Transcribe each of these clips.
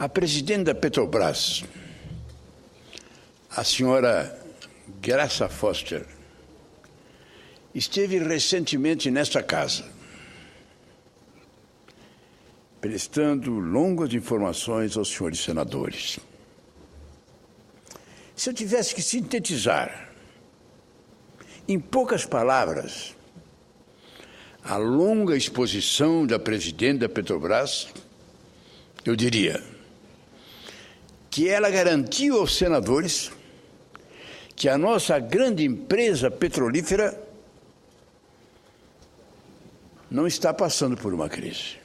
A presidente da Petrobras, a senhora Graça Foster, esteve recentemente nesta casa, prestando longas informações aos senhores senadores. Se eu tivesse que sintetizar, em poucas palavras, a longa exposição da presidente da Petrobras, eu diria que ela garantiu aos senadores que a nossa grande empresa petrolífera não está passando por uma crise.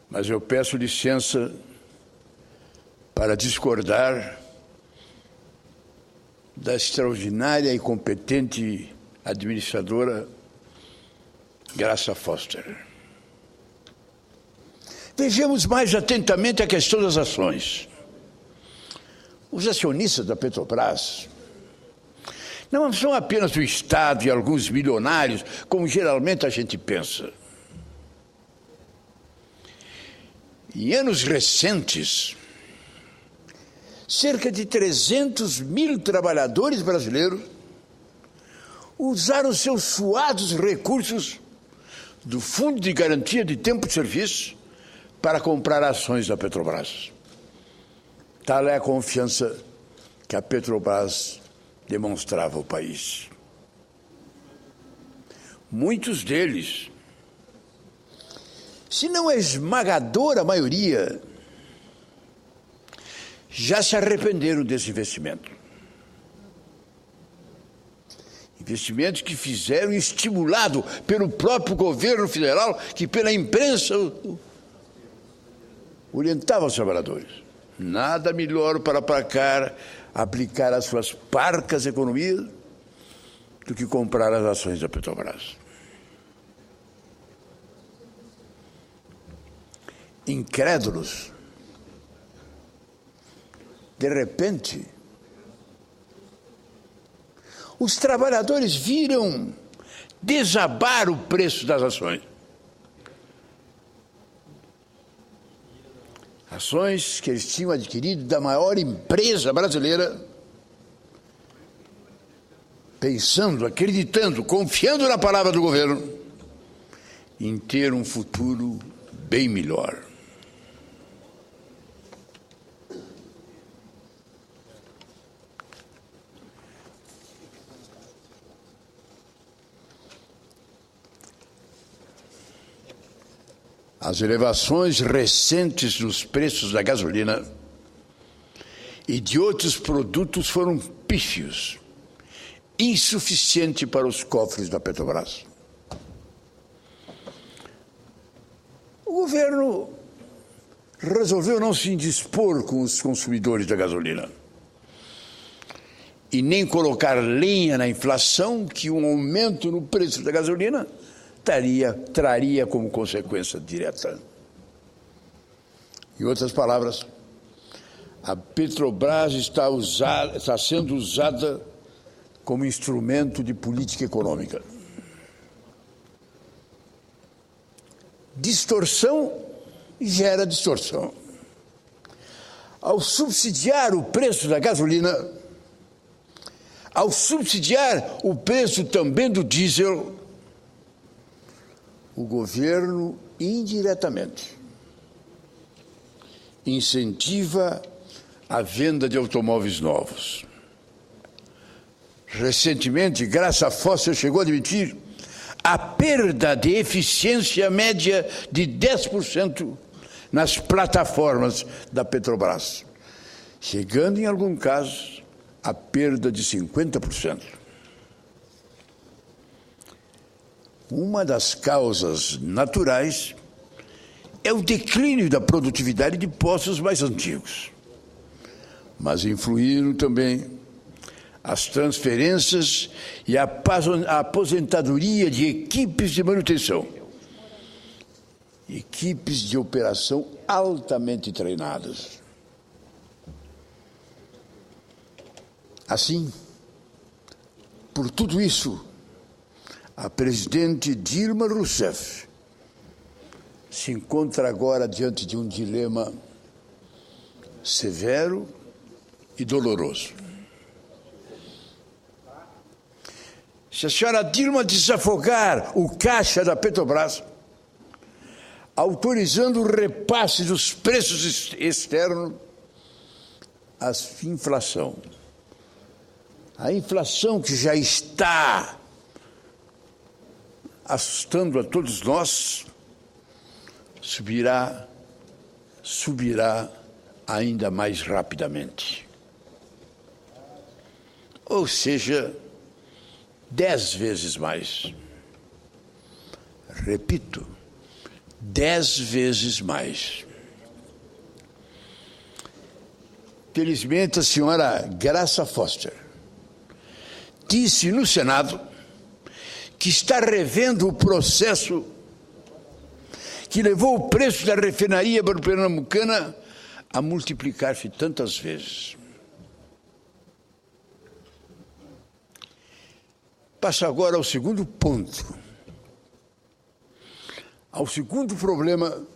Mas eu peço licença para discordar da extraordinária e competente administradora Graça Foster. Vejamos mais atentamente a questão das ações. Os acionistas da Petrobras não são apenas o Estado e alguns milionários, como geralmente a gente pensa. Em anos recentes, cerca de 300 mil trabalhadores brasileiros usaram seus suados recursos do Fundo de Garantia de Tempo de Serviço para comprar ações da Petrobras. Tal é a confiança que a Petrobras demonstrava ao país. Muitos deles, se não a esmagadora maioria, já se arrependeram desse investimento. Investimentos que fizeram estimulado pelo próprio governo federal, que pela imprensa orientava os trabalhadores. Nada melhor para aplicar as suas parcas economias do que comprar as ações da Petrobras. Incrédulos, de repente, os trabalhadores viram desabar o preço das ações. Ações que eles tinham adquirido da maior empresa brasileira, pensando, acreditando, confiando na palavra do governo, em ter um futuro bem melhor. As elevações recentes dos preços da gasolina e de outros produtos foram pífios, insuficientes para os cofres da Petrobras. O governo resolveu não se indispor com os consumidores da gasolina e nem colocar lenha na inflação, que um aumento no preço da gasolina traria como consequência direta. Em outras palavras, a Petrobras está sendo usada como instrumento de política econômica. Distorção gera distorção. Ao subsidiar o preço da gasolina, ao subsidiar o preço também do diesel, o governo, indiretamente, incentiva a venda de automóveis novos. Recentemente, Graça Foster chegou a admitir a perda de eficiência média de 10% nas plataformas da Petrobras, chegando, em alguns casos, a perda de 50%. Uma das causas naturais é o declínio da produtividade de postos mais antigos, mas influíram também as transferências e a aposentadoria de equipes de manutenção, equipes de operação altamente treinadas. Assim, por tudo isso, A presidente Dilma Rousseff se encontra agora diante de um dilema severo e doloroso. Se a senhora Dilma desafogar o caixa da Petrobras, autorizando o repasse dos preços externos, a inflação que já está assustando a todos nós, subirá ainda mais rapidamente. Ou seja, 10 vezes mais. Repito, 10 vezes mais. Felizmente, a senhora Graça Foster disse no Senado que está revendo o processo que levou o preço da refinaria pernambucana a multiplicar-se tantas vezes. Passo agora ao segundo ponto, ao segundo problema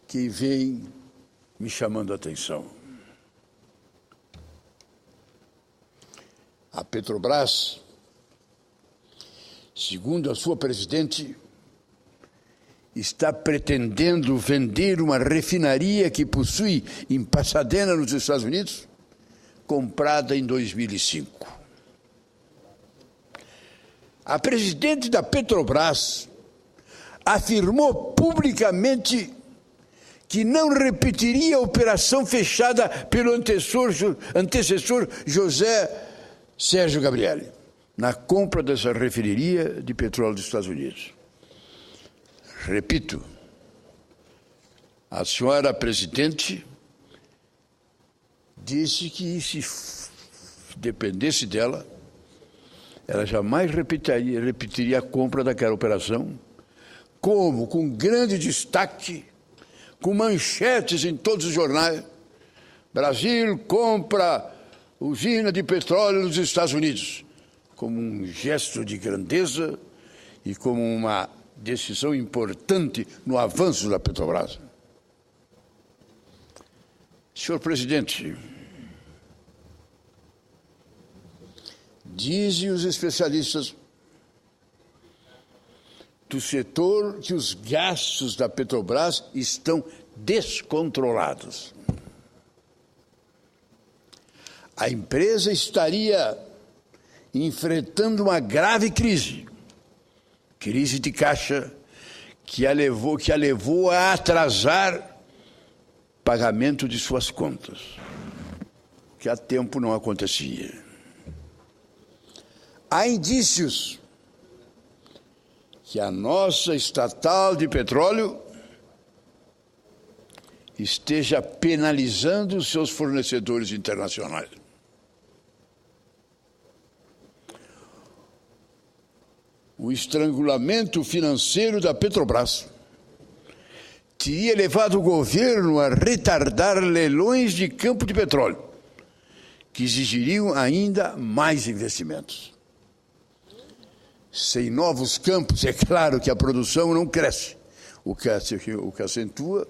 que vem me chamando a atenção. A Petrobras, segundo a sua presidente, está pretendendo vender uma refinaria que possui em Pasadena, nos Estados Unidos, comprada em 2005. A presidente da Petrobras afirmou publicamente que não repetiria a operação fechada pelo antecessor José Sérgio Gabrielli na compra dessa refinaria de petróleo dos Estados Unidos. Repito, a senhora presidente disse que, se dependesse dela, ela jamais repetiria a compra daquela operação, como, com grande destaque, com manchetes em todos os jornais: Brasil compra usina de petróleo nos Estados Unidos, como um gesto de grandeza e como uma decisão importante no avanço da Petrobras. Senhor presidente, dizem os especialistas do setor que os gastos da Petrobras estão descontrolados. A empresa estaria enfrentando uma grave crise de caixa que a levou a atrasar pagamento de suas contas, que há tempo não acontecia. Há indícios que a nossa estatal de petróleo esteja penalizando os seus fornecedores internacionais. O estrangulamento financeiro da Petrobras teria levado o governo a retardar leilões de campo de petróleo, que exigiriam ainda mais investimentos. Sem novos campos, é claro que a produção não cresce, o que acentua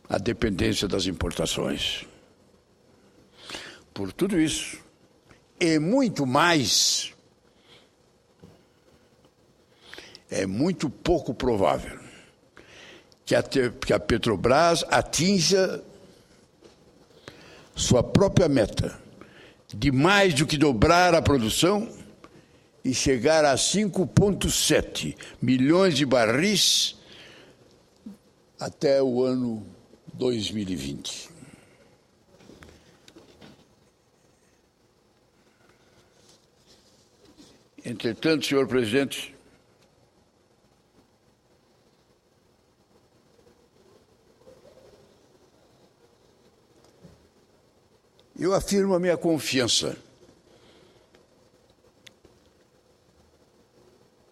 a dependência das importações. Por tudo isso, e muito mais, é muito pouco provável que a Petrobras atinja sua própria meta de mais do que dobrar a produção e chegar a 5,7 milhões de barris até o ano 2020. Entretanto, senhor presidente, eu afirmo a minha confiança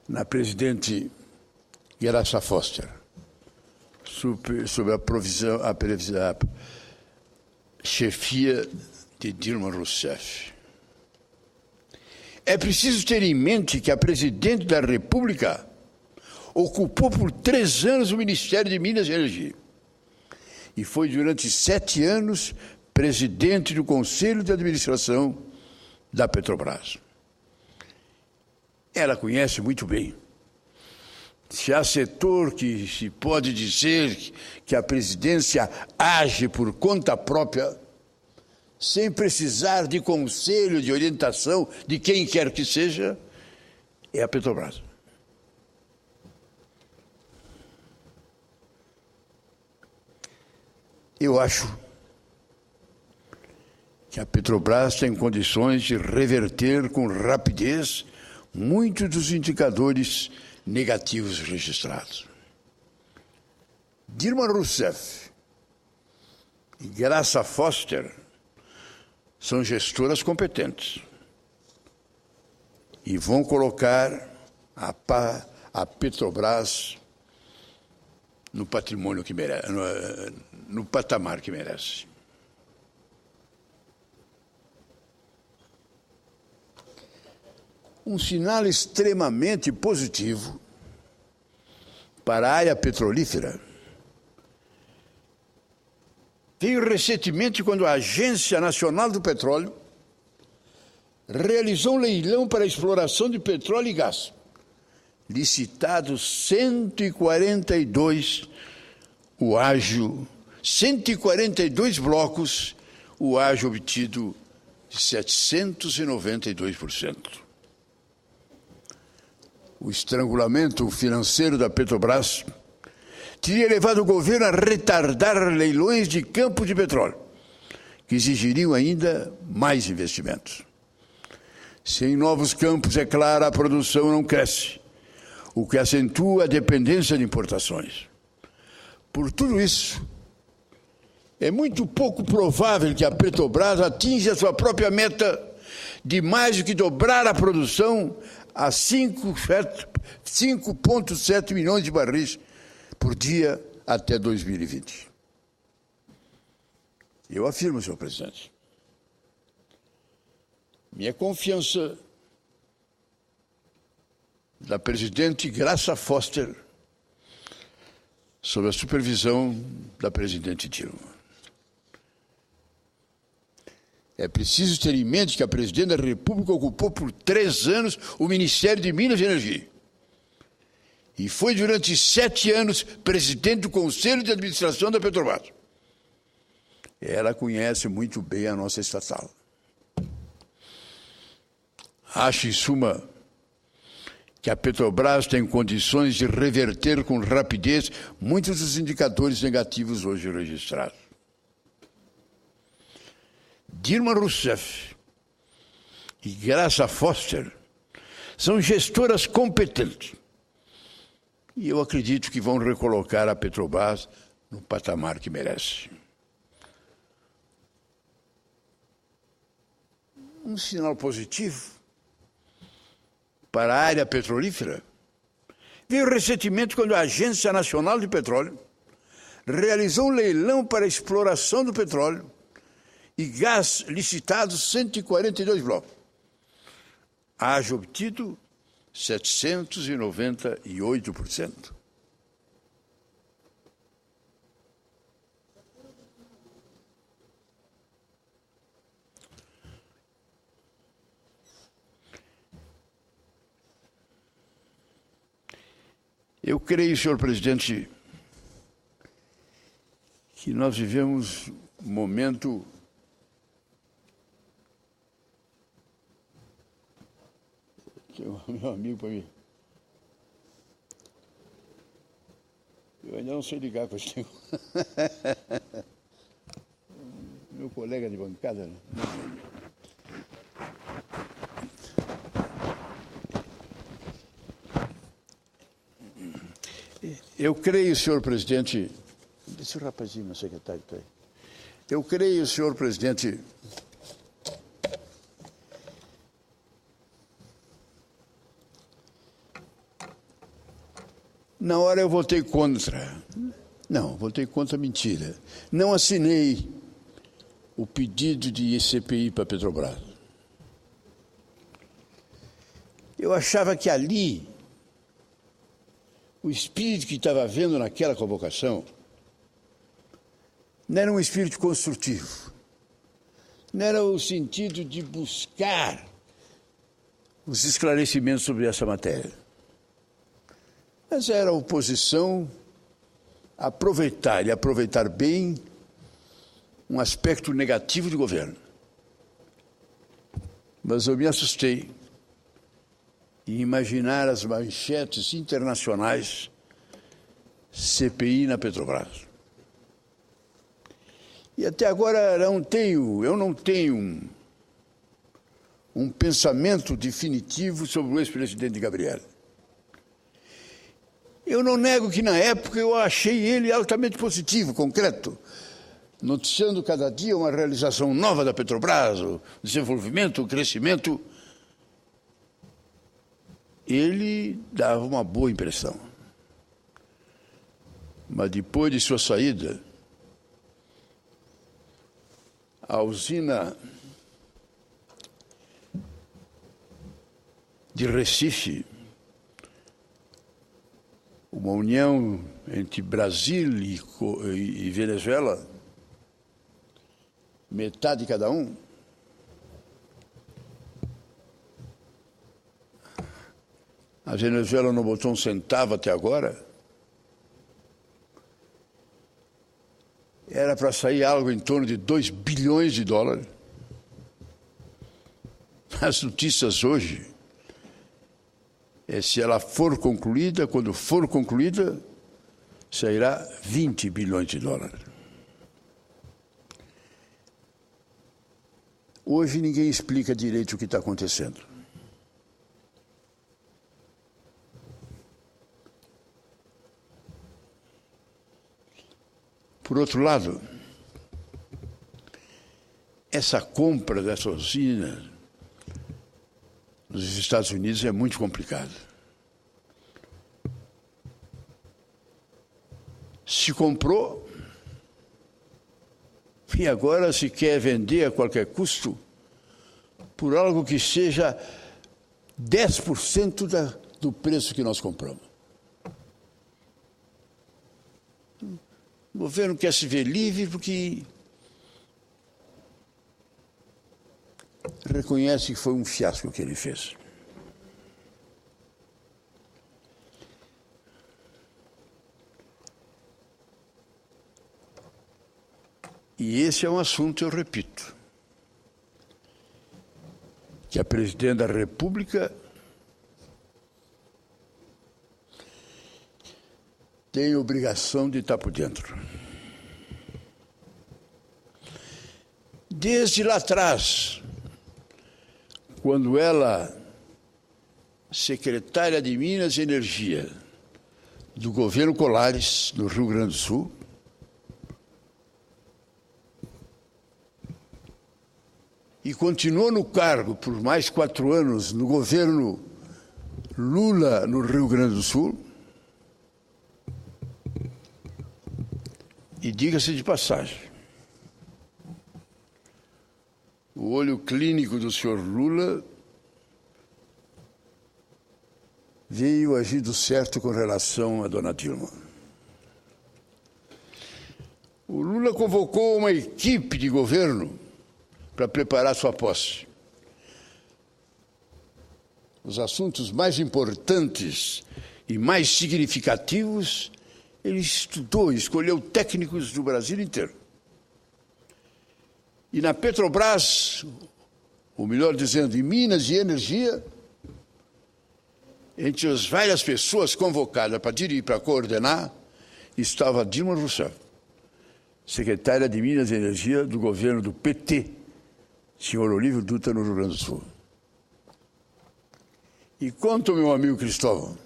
na presidente Graça Foster, sob a chefia de Dilma Rousseff. É preciso ter em mente que a presidente da República ocupou por 3 anos o Ministério de Minas e Energia e foi durante 7 anos presidente do Conselho de Administração da Petrobras. Ela conhece muito bem. Se há setor que se pode dizer que a presidência age por conta própria, sem precisar de conselho, de orientação, de quem quer que seja, é a Petrobras. Eu acho que a Petrobras tem condições de reverter com rapidez muitos dos indicadores negativos registrados. Dilma Rousseff e Graça Foster são gestoras competentes e vão colocar a Petrobras no patrimônio que merece, no patamar que merece. Um sinal extremamente positivo para a área petrolífera veio recentemente quando a Agência Nacional do Petróleo realizou um leilão para a exploração de petróleo e gás, licitados 142 blocos, o ágio obtido de 792%. O estrangulamento financeiro da Petrobras teria levado o governo a retardar leilões de campos de petróleo, que exigiriam ainda mais investimentos. Sem novos campos, é claro, a produção não cresce, o que acentua a dependência de importações. Por tudo isso, é muito pouco provável que a Petrobras atinja a sua própria meta de mais do que dobrar a produção a 5,7 milhões de barris por dia até 2020. Eu afirmo, senhor presidente, minha confiança da presidente Graça Foster sob a supervisão da presidente Dilma. É preciso ter em mente que a presidente da República ocupou por 3 anos o Ministério de Minas e Energia e foi durante 7 anos presidente do Conselho de Administração da Petrobras. Ela conhece muito bem a nossa estatal. Acho, em suma, que a Petrobras tem condições de reverter com rapidez muitos dos indicadores negativos hoje registrados. Dilma Rousseff e Graça Foster são gestoras competentes e eu acredito que vão recolocar a Petrobras no patamar que merece. Um sinal positivo para a área petrolífera veio recentemente quando a Agência Nacional de Petróleo realizou um leilão para a exploração do petróleo e gás licitados 142 blocos. Haja obtido 798%. Eu creio, senhor presidente, que nós vivemos um momento que o meu amigo para mim. Eu ainda não sei ligar com esse negócio. Meu colega de bancada, né? Eu creio, senhor presidente, esse rapazinho, meu secretário, está aí. Eu creio, senhor presidente, na hora eu votei contra. Não, votei contra a mentira. Não assinei o pedido de CPI para a Petrobras. Eu achava que ali, o espírito que estava havendo naquela convocação, não era um espírito construtivo, não era o sentido de buscar os esclarecimentos sobre essa matéria, mas era a oposição a aproveitar e aproveitar bem um aspecto negativo do governo. Mas eu me assustei em imaginar as manchetes internacionais CPI na Petrobras. E até agora eu não tenho um pensamento definitivo sobre o ex-presidente Gabriel. Eu não nego que na época eu achei ele altamente positivo, concreto, noticiando cada dia uma realização nova da Petrobras, o desenvolvimento, o crescimento. Ele dava uma boa impressão. Mas depois de sua saída, a usina de Recife, uma união entre Brasil e Venezuela, metade de cada um, a Venezuela não botou um centavo até agora. Era para sair algo em torno de 2 bilhões de dólares. As notícias hoje se ela for concluída, quando for concluída, sairá 20 bilhões de dólares. Hoje ninguém explica direito o que está acontecendo. Por outro lado, essa compra dessa usina nos Estados Unidos é muito complicada. Se comprou e agora se quer vender a qualquer custo por algo que seja 10% do preço que nós compramos. O governo quer se ver livre porque reconhece que foi um fiasco o que ele fez. E esse é um assunto, eu repito, que a presidente da República tem obrigação de estar por dentro. Desde lá atrás, quando ela, secretária de Minas e Energia do governo Colares, no Rio Grande do Sul, e continuou no cargo por mais 4 anos no governo Lula, no Rio Grande do Sul. E diga-se de passagem, o olho clínico do senhor Lula veio agindo certo com relação a dona Dilma. O Lula convocou uma equipe de governo para preparar sua posse. Os assuntos mais importantes e mais significativos, ele estudou, escolheu técnicos do Brasil inteiro. E na Petrobras, ou melhor dizendo, em Minas e Energia, entre as várias pessoas convocadas para dirigir, para coordenar, estava Dilma Rousseff, secretária de Minas e Energia do governo do PT, senhor Olívio Dutra, no Rio Grande do Sul. E conta o meu amigo Cristóvão,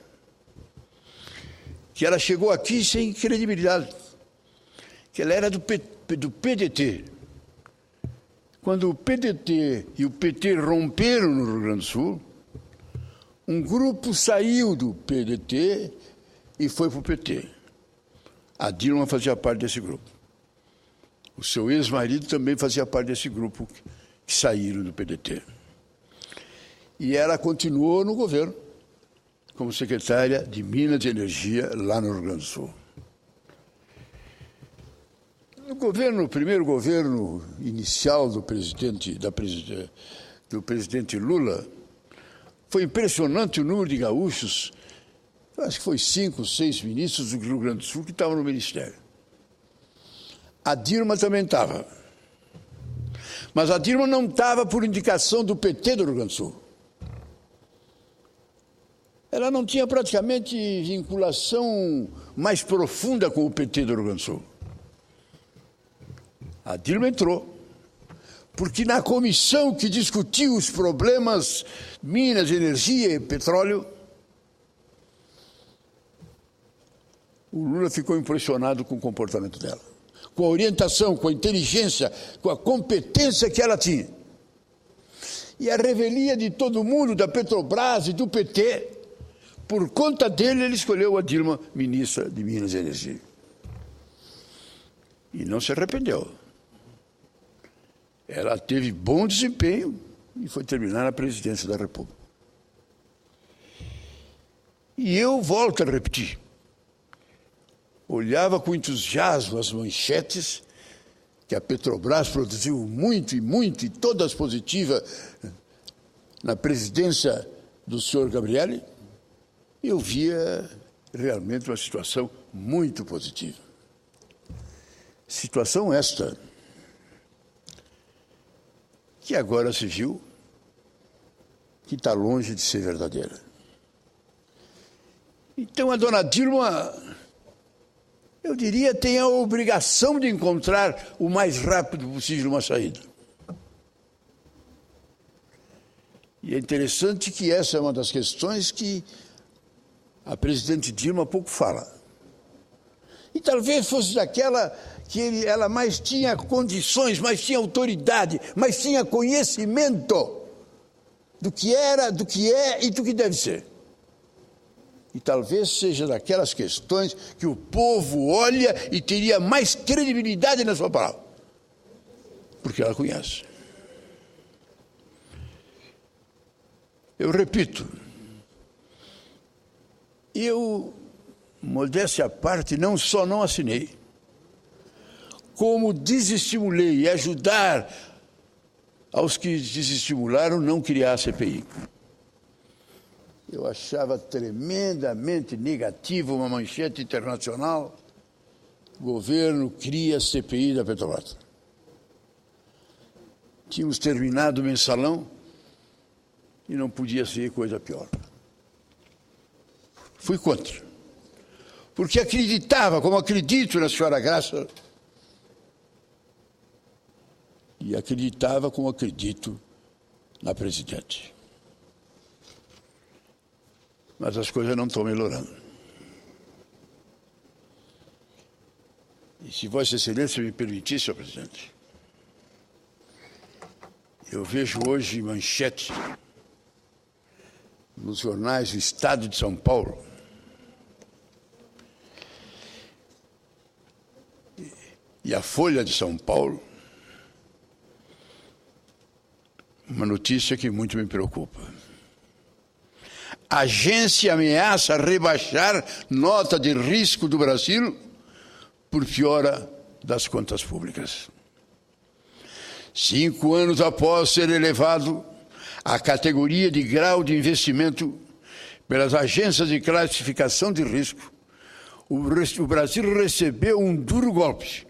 que ela chegou aqui sem credibilidade, que ela era do PDT. Quando o PDT e o PT romperam no Rio Grande do Sul, um grupo saiu do PDT e foi para o PT. A Dilma fazia parte desse grupo. O seu ex-marido também fazia parte desse grupo que saíram do PDT. E ela continuou no governo como secretária de Minas e Energia lá no Rio Grande do Sul. No primeiro governo inicial do presidente Lula, foi impressionante o número de gaúchos, acho que foi 5, 6 ministros do Rio Grande do Sul que estavam no ministério. A Dilma também estava. Mas a Dilma não estava por indicação do PT do Rio Grande do Sul. Ela não tinha praticamente vinculação mais profunda com o PT do Rio Grande do Sul. A Dilma entrou, porque na comissão que discutiu os problemas Minas, energia e petróleo, o Lula ficou impressionado com o comportamento dela, com a orientação, com a inteligência, com a competência que ela tinha. E a revelia de todo mundo, da Petrobras e do PT, por conta dele, ele escolheu a Dilma ministra de Minas e Energia. E não se arrependeu. Ela teve bom desempenho e foi terminar na presidência da República. E eu volto a repetir. Olhava com entusiasmo as manchetes que a Petrobras produziu muito, e todas positivas na presidência do senhor Gabrielli. Eu via realmente uma situação muito positiva. Situação esta que agora se viu que está longe de ser verdadeira. Então a dona Dilma, eu diria, tem a obrigação de encontrar o mais rápido possível uma saída. E é interessante que essa é uma das questões que a presidente Dilma pouco fala. E talvez fosse daquela que ela mais tinha condições, mais tinha autoridade, mais tinha conhecimento do que era, do que é e do que deve ser. E talvez seja daquelas questões que o povo olha e teria mais credibilidade na sua palavra, porque ela conhece. Eu repito, modéstia à parte, não só não assinei, como desestimulei e ajudar aos que desestimularam não criar a CPI. Eu achava tremendamente negativo uma manchete internacional: o governo cria a CPI da Petrobras. Tínhamos terminado o mensalão e não podia ser coisa pior. Fui contra, porque acreditava, como acredito na senhora Graça, e acreditava como acredito na presidente. Mas as coisas não estão melhorando. E se Vossa Excelência me permitir, senhor presidente, eu vejo hoje manchete nos jornais do Estado de São Paulo, e a Folha de São Paulo, uma notícia que muito me preocupa. A agência ameaça rebaixar nota de risco do Brasil por piora das contas públicas. 5 anos após ser elevado à categoria de grau de investimento pelas agências de classificação de risco, o Brasil recebeu um duro golpe.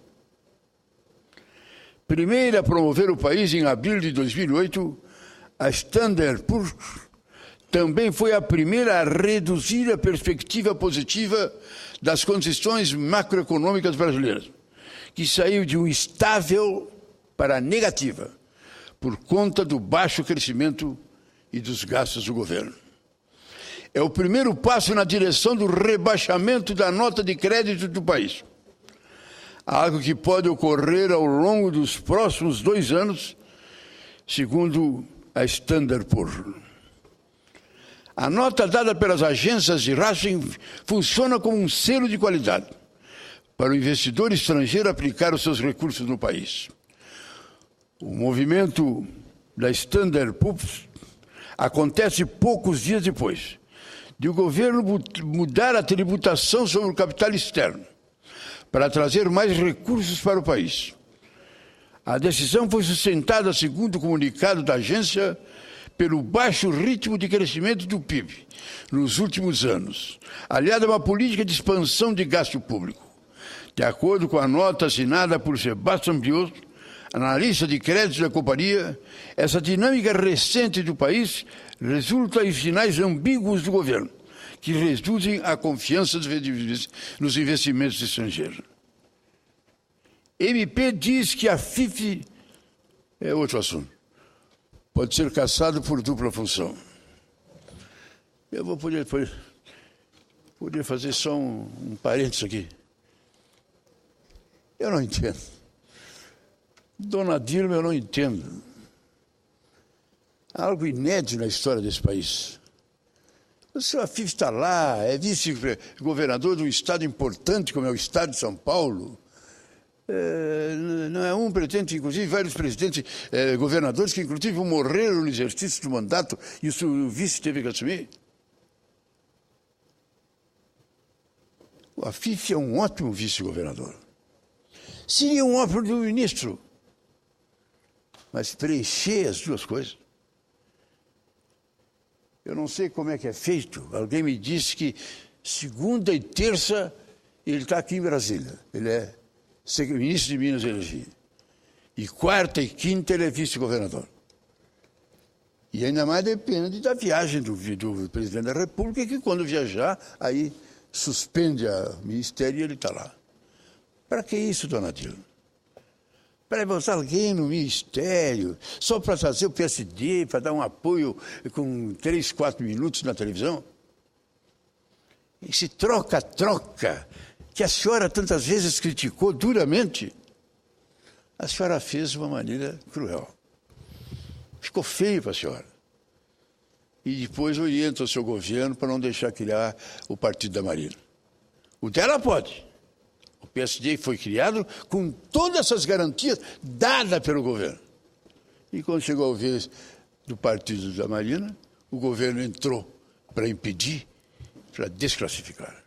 Primeira a promover o país em abril de 2008, a Standard Poor's também foi a primeira a reduzir a perspectiva positiva das condições macroeconômicas brasileiras, que saiu de um estável para negativa, por conta do baixo crescimento e dos gastos do governo. É o primeiro passo na direção do rebaixamento da nota de crédito do país, algo que pode ocorrer ao longo dos próximos 2 anos, segundo a Standard Poor's. A nota dada pelas agências de rating funciona como um selo de qualidade para o investidor estrangeiro aplicar os seus recursos no país. O movimento da Standard Poor's acontece poucos dias depois de o governo mudar a tributação sobre o capital externo para trazer mais recursos para o país. A decisão foi sustentada, segundo o comunicado da agência, pelo baixo ritmo de crescimento do PIB nos últimos anos, aliado a uma política de expansão de gasto público. De acordo com a nota assinada por Sebastião Biot, analista de créditos da companhia, essa dinâmica recente do país resulta em sinais ambíguos do governo, que reduzem a confiança nos investimentos estrangeiros. MP diz que a FIF é outro assunto. Pode ser caçado por dupla função. Eu vou poder fazer só um parênteses aqui. Eu não entendo. Dona Dilma, eu não entendo. Algo inédito na história desse país. O senhor Afif está lá, é vice-governador de um estado importante como é o estado de São Paulo. Não é um pretende, inclusive vários presidentes, governadores que inclusive morreram no exercício do mandato e o vice teve que assumir. O Afif é um ótimo vice-governador. Seria um ótimo ministro. Mas preencher as duas coisas. Eu não sei como é que é feito. Alguém me disse que segunda e terça ele está aqui em Brasília. Ele é ministro de Minas e Energia. E quarta e quinta ele é vice-governador. E ainda mais depende da viagem do presidente da República, que quando viajar, aí suspende o ministério e ele está lá. Para que isso, dona Dilma? Para botar alguém no ministério, só para trazer o PSD, para dar um apoio com 3, 4 minutos na televisão? Esse troca-troca que a senhora tantas vezes criticou duramente, a senhora fez de uma maneira cruel. Ficou feio para a senhora. E depois orienta o seu governo para não deixar criar o Partido da Marina. O dela pode. O PSD foi criado com todas essas garantias dadas pelo governo. E quando chegou a vez do Partido da Marina, o governo entrou para impedir, para desclassificar.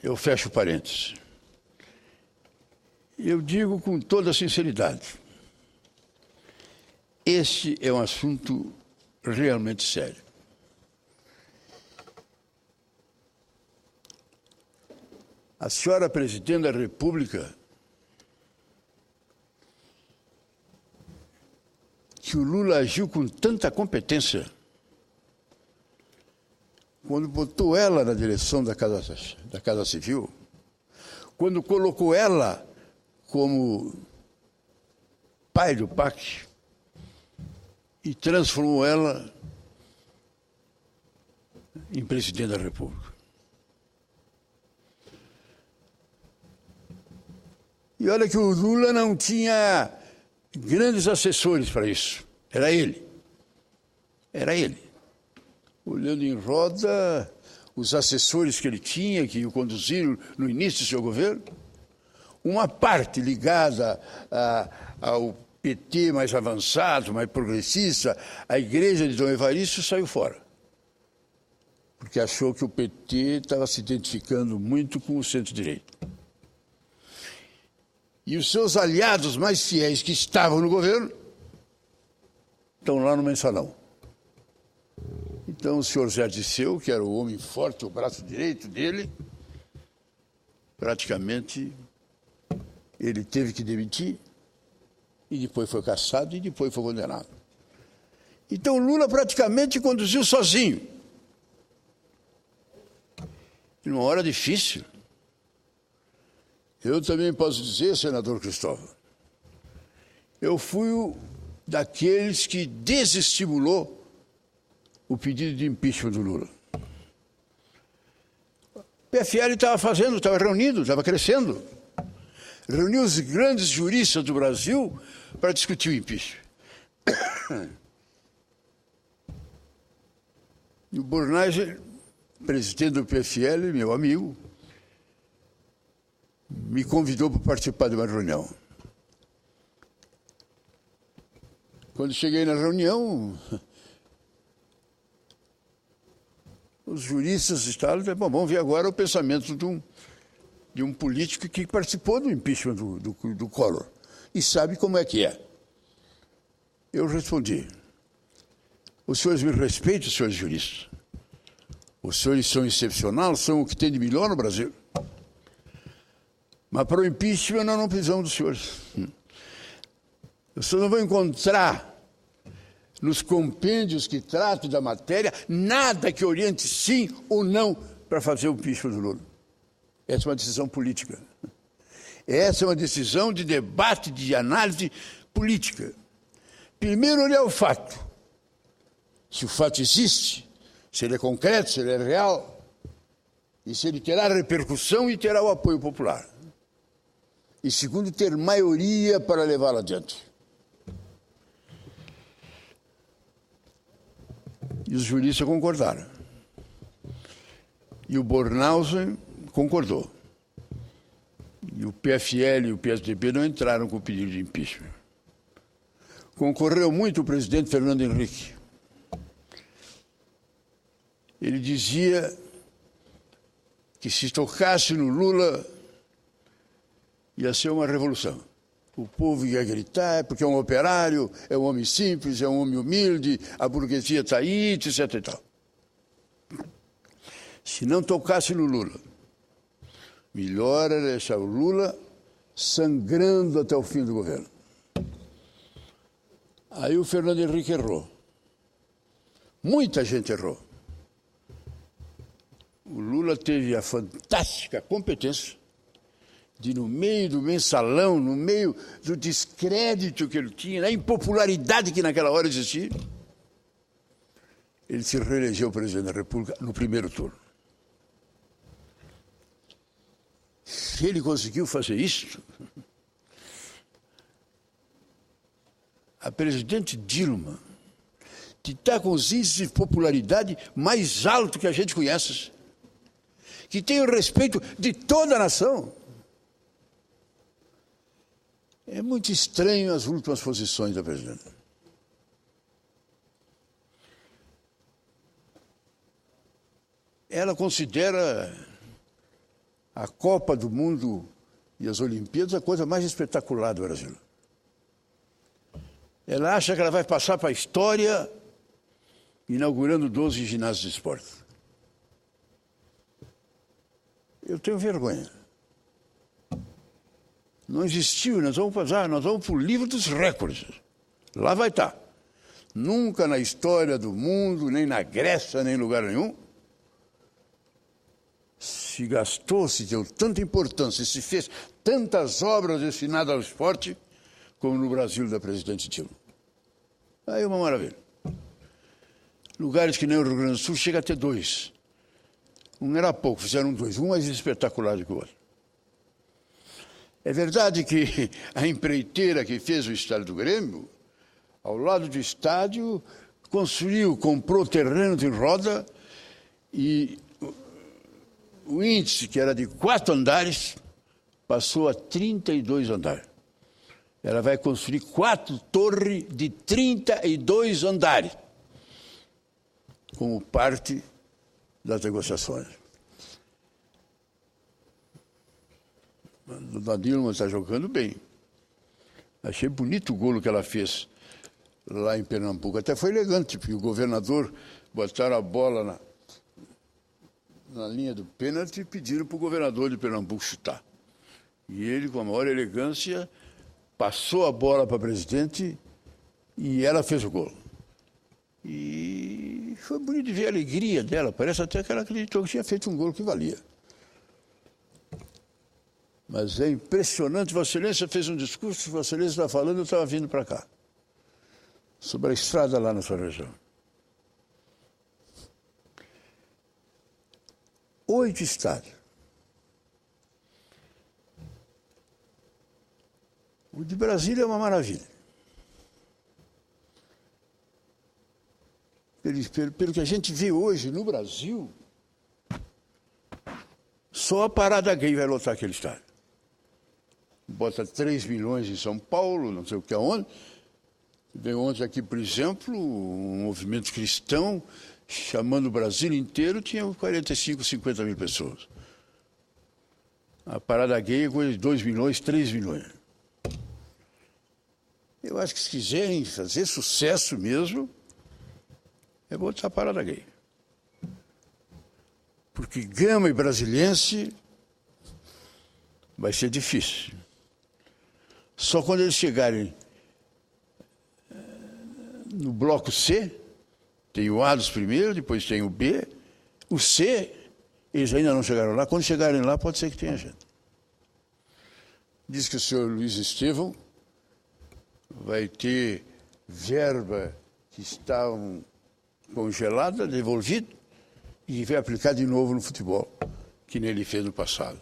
Eu fecho parênteses. Eu digo com toda sinceridade, este é um assunto realmente sério. A senhora presidente da República, que o Lula agiu com tanta competência, quando botou ela na direção da Casa Civil, quando colocou ela como pai do PAC e transformou ela em presidente da República. E olha que o Lula não tinha grandes assessores para isso. Era ele. Era ele. Olhando em roda, os assessores que ele tinha, que o conduziram no início do seu governo, uma parte ligada ao PT mais avançado, mais progressista, a igreja de Dom Evaristo saiu fora. Porque achou que o PT estava se identificando muito com o centro-direita. E os seus aliados mais fiéis que estavam no governo estão lá no mensalão. Então o senhor Zé Dirceu, que era o homem forte, o braço direito dele, praticamente ele teve que demitir, e depois foi cassado e depois foi condenado. Então Lula praticamente conduziu sozinho. Numa hora difícil. Eu também posso dizer, senador Cristóvão, eu fui daqueles que desestimulou o pedido de impeachment do Lula. O PFL estava reunido, estava crescendo. Reuniu os grandes juristas do Brasil para discutir o impeachment. E o Bornage, presidente do PFL, meu amigo, me convidou para participar de uma reunião. Quando cheguei na reunião, os juristas estavam, bom, vamos ver agora o pensamento de um político que participou do impeachment do Collor e sabe como é que é. Eu respondi: os senhores me respeitam, senhores juristas. Os senhores são excepcionais, são o que tem de melhor no Brasil. Mas para o impeachment nós não precisamos dos senhores. Os senhores não vão encontrar nos compêndios que tratam da matéria nada que oriente sim ou não para fazer o impeachment do Lula. Essa é uma decisão política. Essa é uma decisão de debate, de análise política. Primeiro olhar o fato. Se o fato existe, se ele é concreto, se ele é real, e se ele terá repercussão e terá o apoio popular. E segundo, ter maioria para levá-lo adiante. E os juristas concordaram. E o Bornhausen concordou. E o PFL e o PSDB não entraram com o pedido de impeachment. Concorreu muito o presidente Fernando Henrique. Ele dizia que se tocasse no Lula ia ser uma revolução. O povo ia gritar, porque é um operário, é um homem simples, é um homem humilde, a burguesia está aí, etc. e tal. Se não tocasse no Lula, melhor era deixar o Lula sangrando até o fim do governo. Aí o Fernando Henrique errou. Muita gente errou. O Lula teve a fantástica competência de, no meio do mensalão, no meio do descrédito que ele tinha, da impopularidade que naquela hora existia, ele se reelegeu presidente da República no primeiro turno. Se ele conseguiu fazer isso, a presidente Dilma, que está com os índices de popularidade mais altos que a gente conhece, que tem o respeito de toda a nação. É muito estranho as últimas posições da presidenta. Ela considera a Copa do Mundo e as Olimpíadas a coisa mais espetacular do Brasil. Ela acha que ela vai passar para a história inaugurando 12 ginásios de esporte. Eu tenho vergonha. Não existiu, nós vamos para o livro dos recordes. Lá vai estar. Nunca na história do mundo, nem na Grécia, nem em lugar nenhum, se gastou, se deu tanta importância, se fez tantas obras destinadas ao esporte, como no Brasil da presidente Dilma. Aí é uma maravilha. Lugares que nem o Rio Grande do Sul chega a ter 2. Um era pouco, fizeram 2, um mais espetacular do que o outro. É verdade que a empreiteira que fez o estádio do Grêmio, ao lado do estádio, construiu, comprou terreno de roda e o índice, que era de 4 andares, passou a 32 andares. Ela vai construir 4 torres de 32 andares, como parte das negociações. A Dilma está jogando bem. Achei bonito o golo que ela fez lá em Pernambuco. Até foi elegante, porque o governador botaram a bola na linha do pênalti e pediram para o governador de Pernambuco chutar. E ele, com a maior elegância, passou a bola para a presidente e ela fez o golo. E foi bonito de ver a alegria dela. Parece até que ela acreditou que tinha feito um golo que valia. Mas é impressionante. Vossa Excelência fez um discurso, Vossa Excelência está falando, eu estava vindo para cá. Sobre a estrada lá na sua região. 8 estádios. O de Brasília é uma maravilha. Pelo que a gente vê hoje no Brasil, só a parada gay vai lotar aquele estádio. Bota 3 milhões em São Paulo, não sei o que aonde, Veio ontem aqui, por exemplo, um movimento cristão chamando o Brasil inteiro, tinha 45, 50 mil pessoas. A parada gay é coisa de 2 milhões, 3 milhões. Eu acho que se quiserem fazer sucesso mesmo, é botar a parada gay. Porque Gama e Brasiliense vai ser difícil. Só quando eles chegarem no bloco C, tem o A dos primeiros, depois tem o B, o C, eles ainda não chegaram lá. Quando chegarem lá, pode ser que tenha gente. Diz que o senhor Luiz Estevão vai ter verba que está congelada, devolvida, e vai aplicar de novo no futebol, que nem ele fez no passado.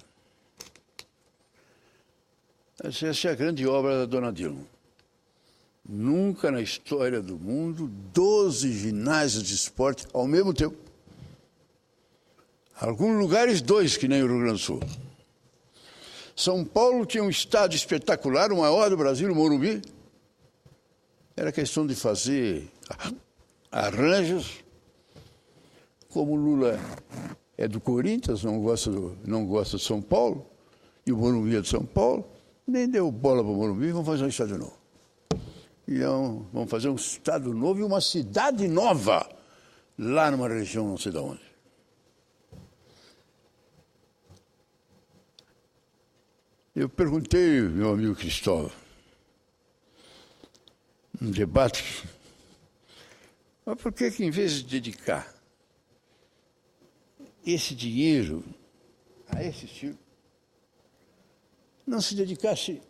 Essa é a grande obra da dona Dilma. Nunca na história do mundo 12 ginásios de esporte ao mesmo tempo. Alguns lugares 2, que nem o Rio Grande do Sul. São Paulo tinha um estádio espetacular, o maior do Brasil, o Morumbi. Era questão de fazer arranjos. Como o Lula é do Corinthians, não gosta de São Paulo, e o Morumbi é de São Paulo, nem deu bola para o Morumbi, vamos fazer um estádio novo. Então, vamos fazer um estado novo e uma cidade nova, lá numa região não sei de onde. Eu perguntei ao meu amigo Cristóvão, num debate, mas por que em vez de dedicar esse dinheiro a esse estilo, não se dedicasse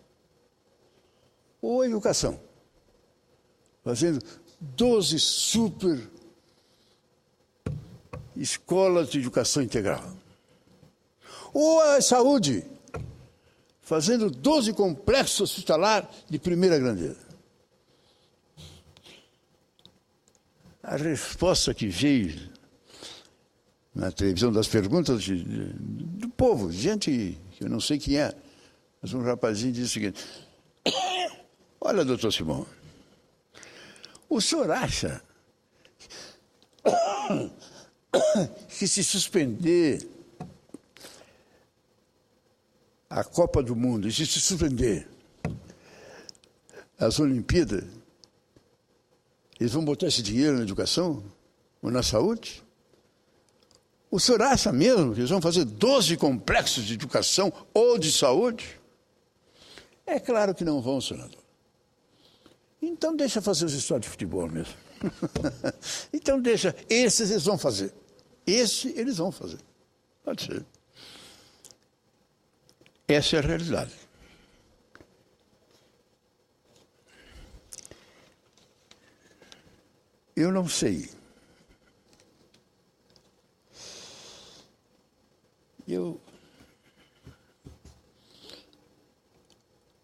ou à educação, fazendo 12 super escolas de educação integral, ou à saúde, fazendo 12 complexos hospitalares de primeira grandeza. A resposta que veio na televisão das perguntas do povo, gente que eu não sei quem é, mas um rapazinho disse o seguinte: olha, doutor Simão, o senhor acha que se suspender a Copa do Mundo e se suspender as Olimpíadas, eles vão botar esse dinheiro na educação ou na saúde? O senhor acha mesmo que eles vão fazer 12 complexos de educação ou de saúde? É claro que não vão, senador. Então deixa fazer os estádios de futebol mesmo. Então deixa, esses eles vão fazer. Esse eles vão fazer. Pode ser. Essa é a realidade. Eu não sei.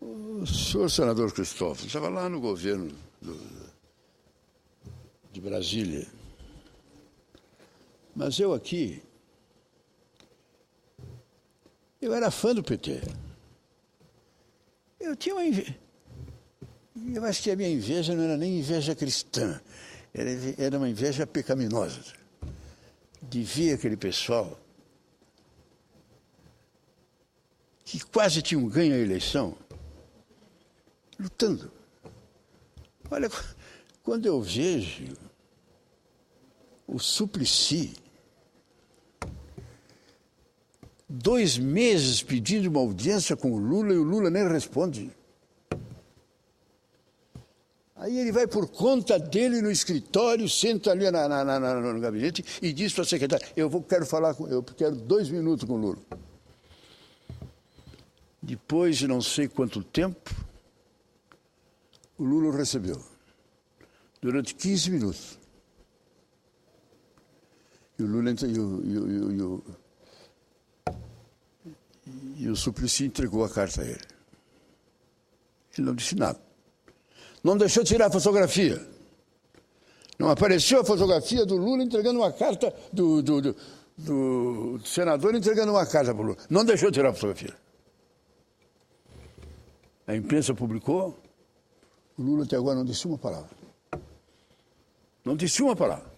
O senhor senador Cristóvão estava lá no governo de Brasília, mas eu aqui, eu era fã do PT. Eu tinha uma inveja. Eu acho que a minha inveja não era nem inveja cristã, era uma inveja pecaminosa, de ver aquele pessoal que quase tinham ganho a eleição, lutando. Olha, quando eu vejo o Suplicy, 2 meses pedindo uma audiência com o Lula e o Lula nem responde. Aí ele vai por conta dele no escritório, senta ali no gabinete e diz para a secretária: eu quero 2 minutos com o Lula. Depois de não sei quanto tempo, o Lula o recebeu, durante 15 minutos. E o Lula e o Suplicy entregou a carta a ele. Ele não disse nada. Não deixou tirar a fotografia. Não apareceu a fotografia do Lula entregando uma carta, do senador entregando uma carta para o Lula. Não deixou tirar a fotografia. A imprensa publicou, O Lula até agora não disse uma palavra. Não disse uma palavra.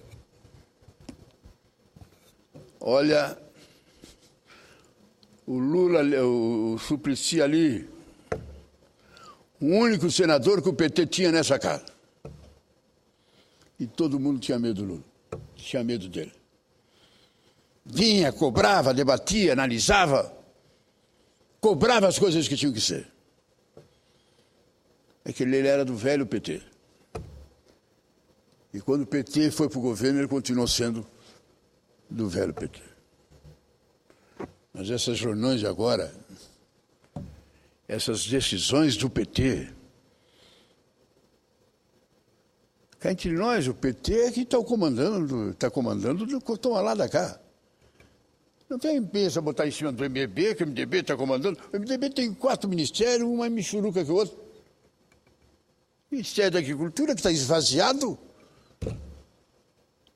Olha, o Lula, o Suplicy ali, o único senador que o PT tinha nessa casa. E todo mundo tinha medo do Lula, tinha medo dele. Vinha, cobrava, debatia, analisava, cobrava as coisas que tinham que ser. É que ele era do velho PT. E quando o PT foi para o governo, ele continuou sendo do velho PT. Mas essas reuniões de agora, essas decisões do PT, cá entre nós, o PT é que está comandando toma lá da cá. Não tem pensa botar em cima do MDB, que o MDB está comandando. O MDB tem 4 ministérios, uma michuruca que o outro. Ministério da Agricultura, que está esvaziado.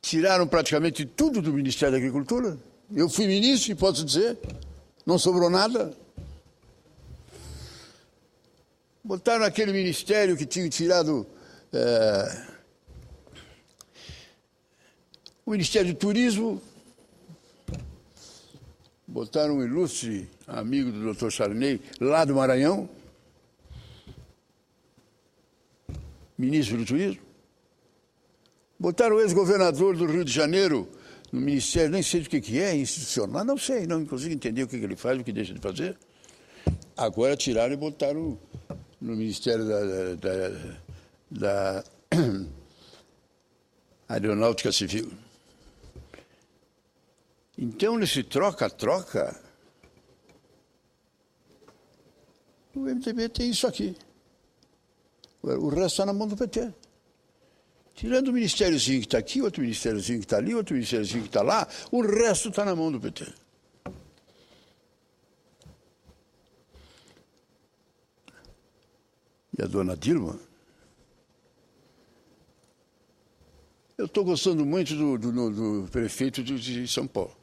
Tiraram praticamente tudo do Ministério da Agricultura. Eu fui ministro e posso dizer, não sobrou nada. Botaram aquele ministério que tinha tirado o Ministério do Turismo. Botaram um ilustre amigo do Dr. Sarney, lá do Maranhão, ministro do Turismo. Botaram o ex-governador do Rio de Janeiro no ministério, nem sei do que é, institucional, não sei, não consigo entender o que ele faz, o que deixa de fazer. Agora tiraram e botaram no Ministério da Aeronáutica Civil. Então, nesse troca-troca, o MDB tem isso aqui. O resto está na mão do PT. Tirando o ministériozinho que está aqui, outro ministériozinho que está ali, outro ministériozinho que está lá, o resto está na mão do PT. E a dona Dilma? Eu estou gostando muito do prefeito de São Paulo.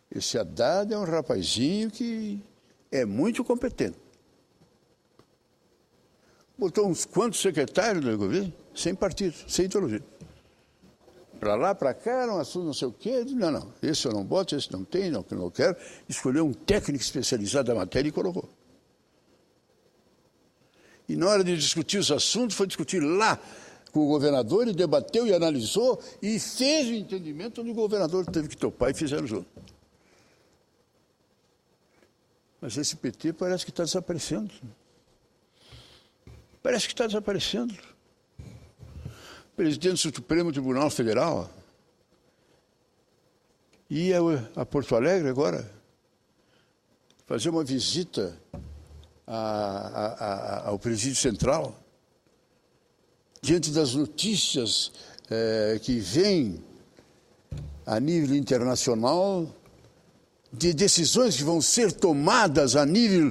Esse Haddad é um rapazinho que é muito competente. Botou uns quantos secretários do governo, sem partido, sem ideologia. Para lá, para cá, não assunto não sei o quê. Não, esse eu não boto, esse não tem, não quero. Escolheu um técnico especializado da matéria e colocou. E na hora de discutir os assuntos, foi discutir lá com o governador, e debateu e analisou, e fez o entendimento onde o governador teve que topar e fizeram junto. Mas esse PT parece que está desaparecendo. Parece que está desaparecendo. O presidente do Supremo Tribunal Federal ia a Porto Alegre agora fazer uma visita ao Presídio Central, diante das notícias que vêm a nível internacional, de decisões que vão ser tomadas a nível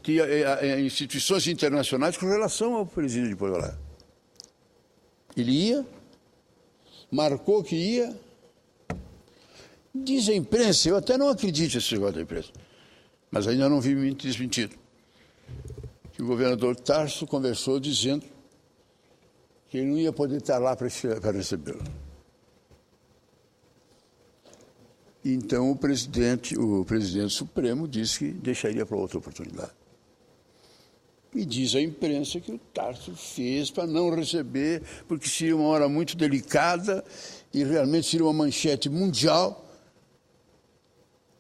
de instituições internacionais com relação ao presídio de Porto Alegre. Ele ia, marcou que ia, diz a imprensa, eu até não acredito nesse negócio da imprensa, mas ainda não vi me desmentido, que o governador Tarso conversou dizendo que ele não ia poder estar lá para recebê-lo. Então o presidente Supremo disse que deixaria para outra oportunidade. E diz a imprensa que o Tarso fez para não receber, porque seria uma hora muito delicada e realmente seria uma manchete mundial.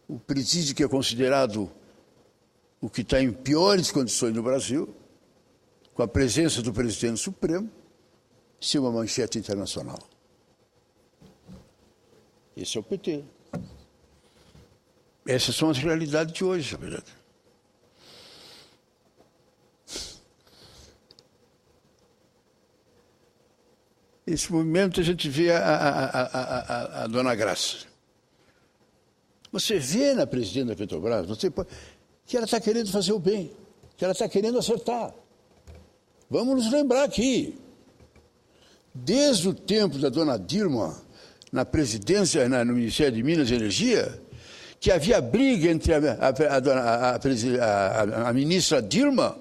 O presídio, que é considerado o que está em piores condições no Brasil, com a presença do presidente Supremo, seria uma manchete internacional. Esse é o PT. Essas são as realidades de hoje, na verdade. Nesse movimento a gente vê a dona Graça. Você vê na presidente da Petrobras, que ela está querendo fazer o bem, que ela está querendo acertar. Vamos nos lembrar aqui, desde o tempo da dona Dilma, na presidência, no Ministério de Minas e Energia, que havia briga entre a ministra Dilma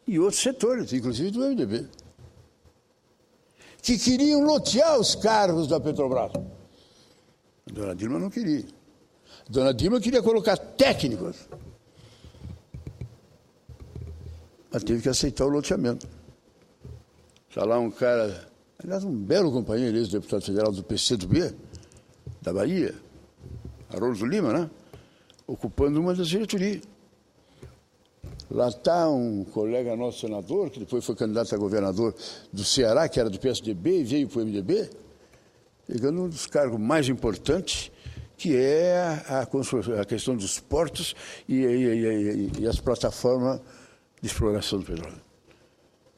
e outros setores, inclusive do MDB, que queriam lotear os cargos da Petrobras. A dona Dilma não queria. A dona Dilma queria colocar técnicos, mas teve que aceitar o loteamento. Está lá um cara, aliás, um belo companheiro, ex-deputado federal do PCdoB, da Bahia, Haroldo Lima, né? Ocupando uma das diretorias. Lá está um colega nosso senador, que depois foi candidato a governador do Ceará, que era do PSDB e veio para o MDB, pegando um dos cargos mais importantes, que é a questão dos portos e as plataformas de exploração do petróleo.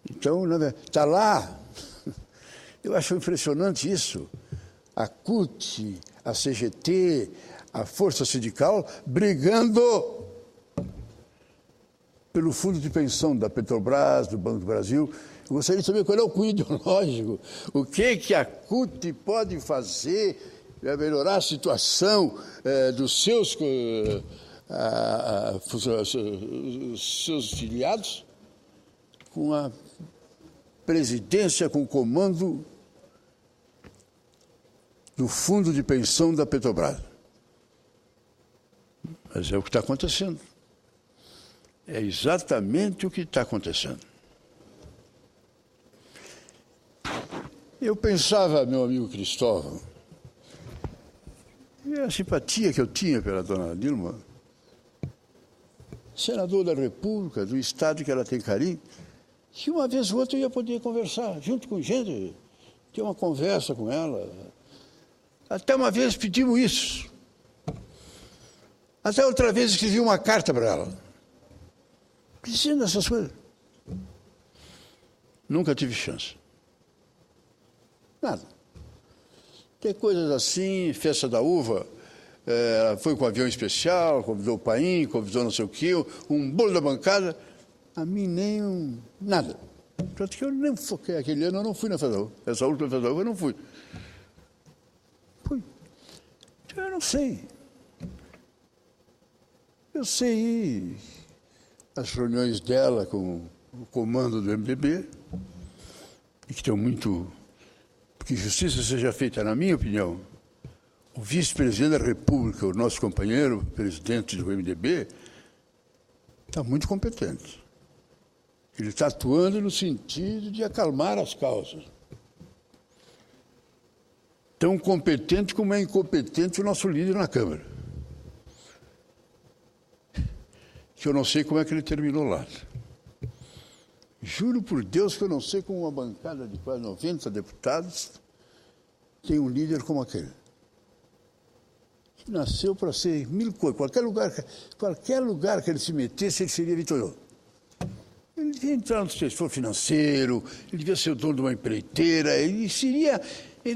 Então, está lá. Eu acho impressionante isso. A CUT, a CGT, a Força Sindical brigando pelo fundo de pensão da Petrobras, do Banco do Brasil. Eu gostaria de saber qual é o cunho ideológico. O que a CUT pode fazer para melhorar a situação dos seus filiados com a presidência, com o comando do fundo de pensão da Petrobras. Mas é o que está acontecendo. É exatamente o que está acontecendo. Eu pensava, meu amigo Cristóvão, e a simpatia que eu tinha pela dona Dilma, senador da República, do Estado que ela tem carinho, que uma vez ou outra eu ia poder conversar junto com gente, ter uma conversa com ela. Até uma vez pedimos isso. Até outra vez escrevi uma carta para ela, pedindo essas coisas. Nunca tive chance. Nada. Tem coisas assim, festa da uva, ela foi com um avião especial, convidou o Paim, convidou não sei o quê, um bolo da bancada. A mim nem nada. Tanto que eu nem foquei aquele ano, eu não fui na festa da uva. Essa última festa da uva eu não fui. Fui. Então, eu não sei. Eu sei as reuniões dela com o comando do MDB, e que estão muito... Que justiça seja feita, na minha opinião. O vice-presidente da República, o nosso companheiro, presidente do MDB, está muito competente. Ele está atuando no sentido de acalmar as causas. Tão competente como é incompetente o nosso líder na Câmara. Que eu não sei como é que ele terminou lá. Juro por Deus que eu não sei como uma bancada de quase 90 deputados tem um líder como aquele. Que nasceu para ser mil coisas. Qualquer lugar que ele se metesse, ele seria vitorioso. Ele devia entrar no setor financeiro, ele devia ser o dono de uma empreiteira, ele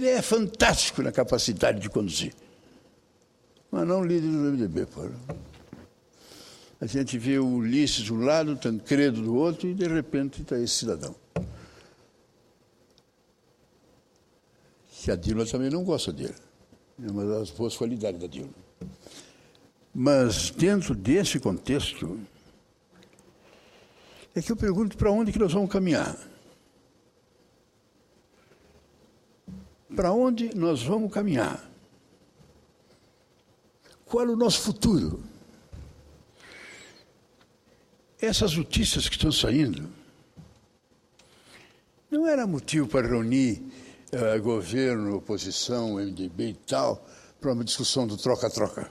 é fantástico na capacidade de conduzir. Mas não líder do MDB, pô. A gente vê o Ulisses de um lado, o Tancredo do outro, e de repente está esse cidadão. Que a Dilma também não gosta dele. É uma das boas qualidades da Dilma. Mas dentro desse contexto, é que eu pergunto para onde que nós vamos caminhar. Para onde nós vamos caminhar? Qual é o nosso futuro? Essas notícias que estão saindo não era motivo para reunir governo, oposição, MDB e tal, para uma discussão do troca-troca.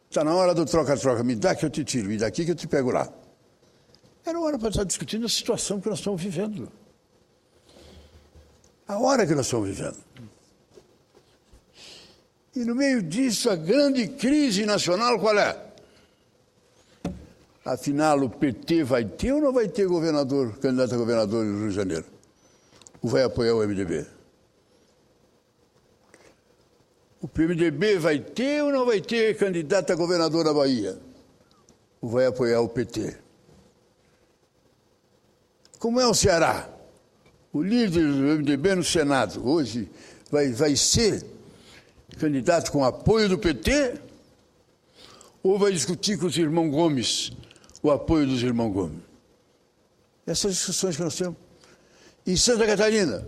Está na hora do troca-troca, me dá que eu te tiro, me dá aqui que eu te pego lá. Era hora para estar discutindo a situação que nós estamos vivendo. A hora que nós estamos vivendo. E no meio disso, a grande crise nacional qual é? Afinal, o PT vai ter ou não vai ter governador, candidato a governador no Rio de Janeiro? Ou vai apoiar o MDB? O PMDB vai ter ou não vai ter candidato a governador na Bahia? Ou vai apoiar o PT? Como é o Ceará? O líder do MDB no Senado hoje vai ser candidato com apoio do PT? Ou vai discutir com os irmãos Gomes o apoio dos irmãos Gomes? Essas discussões que nós temos. Em Santa Catarina,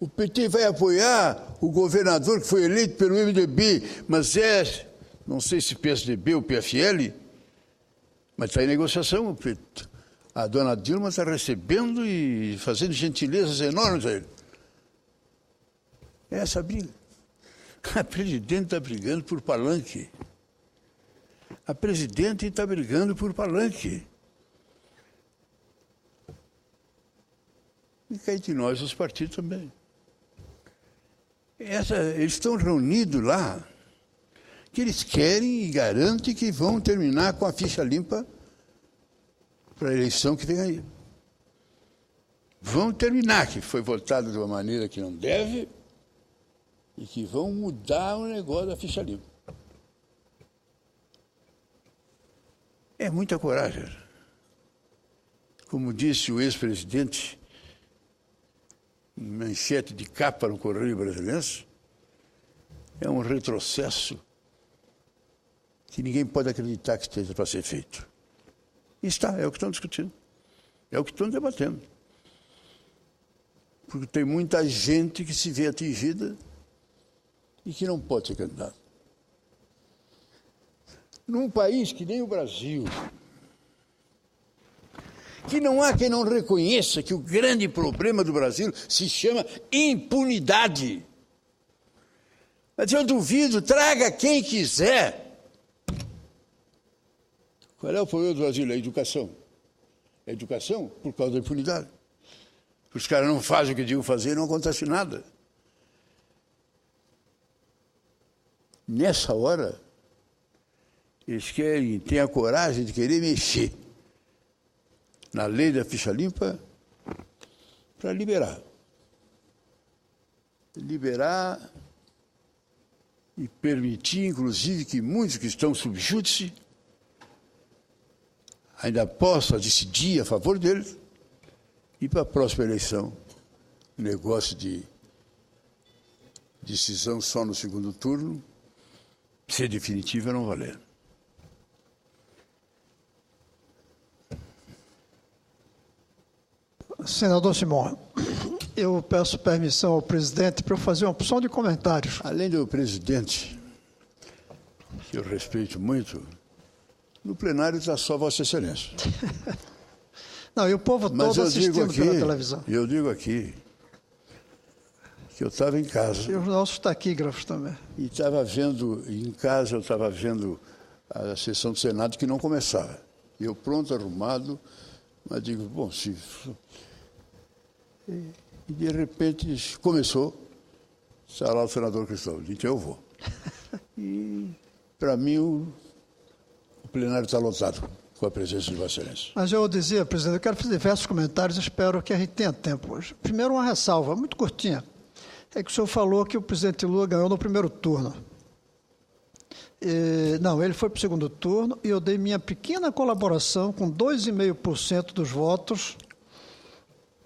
o PT vai apoiar o governador que foi eleito pelo MDB, mas não sei se PSDB ou PFL, mas está em negociação. A dona Dilma está recebendo e fazendo gentilezas enormes a ele. É essa briga. A presidente está brigando por palanque. A presidente está brigando por palanque. E cá entre nós, os partidos também. Eles estão reunidos lá, que eles querem e garantem que vão terminar com a ficha limpa para a eleição que vem aí. Vão terminar, que foi votado de uma maneira que não deve, e que vão mudar o negócio da ficha limpa. É muita coragem. Como disse o ex-presidente, em manchete de capa no Correio Brasiliense, é um retrocesso que ninguém pode acreditar que esteja para ser feito. E está, é o que estão discutindo. É o que estão debatendo. Porque tem muita gente que se vê atingida e que não pode ser candidato. Num país que nem o Brasil, que não há quem não reconheça que o grande problema do Brasil se chama impunidade. Mas eu duvido, traga quem quiser. Qual é o problema do Brasil? A educação. A educação por causa da impunidade. Os caras não fazem o que deviam fazer e não acontece nada. Nessa hora, eles têm a coragem de querer mexer na lei da ficha limpa para liberar. Liberar e permitir, inclusive, que muitos que estão sob júdice ainda possam decidir a favor deles e para a próxima eleição, negócio de decisão só no segundo turno, ser definitiva não valer. Senador Simão, eu peço permissão ao presidente para eu fazer uma opção de comentários. Além do presidente, que eu respeito muito, no plenário está só Vossa Excelência. Não, e o povo todo assistindo pela televisão. Eu digo aqui que eu estava em casa. E os nossos taquígrafos também. E estava vendo, em casa eu estava vendo a sessão do Senado que não começava. Eu pronto, arrumado, mas digo, bom, se... E de repente começou, está lá o senador Cristóvão, então eu vou. E para mim o plenário está lotado com a presença de Vossa Excelência. Mas eu dizia, presidente, eu quero fazer diversos comentários, espero que a gente tenha tempo hoje. Primeiro, uma ressalva, muito curtinha. É que o senhor falou que o presidente Lula ganhou no primeiro turno. Não, ele foi para o segundo turno e eu dei minha pequena colaboração com 2,5% dos votos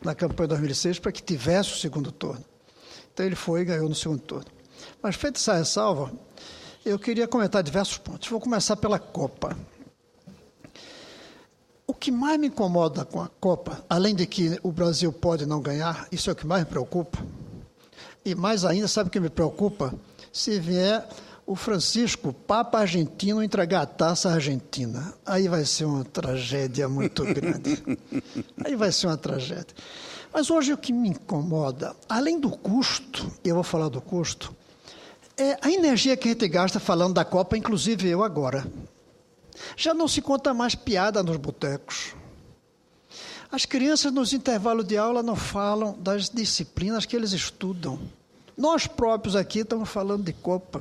na campanha de 2006 para que tivesse o segundo turno. Então ele foi e ganhou no segundo turno. Mas feita essa ressalva, eu queria comentar diversos pontos. Vou começar pela Copa. O que mais me incomoda com a Copa, além de que o Brasil pode não ganhar, isso é o que mais me preocupa. E mais ainda, sabe o que me preocupa? Se vier o Francisco, Papa argentino, entregar a taça à Argentina. Aí vai ser uma tragédia muito grande. Aí vai ser uma tragédia. Mas hoje o que me incomoda, além do custo, eu vou falar do custo, é a energia que a gente gasta falando da Copa, inclusive eu agora. Já não se conta mais piada nos botecos. As crianças nos intervalos de aula não falam das disciplinas que eles estudam. Nós próprios aqui estamos falando de Copa.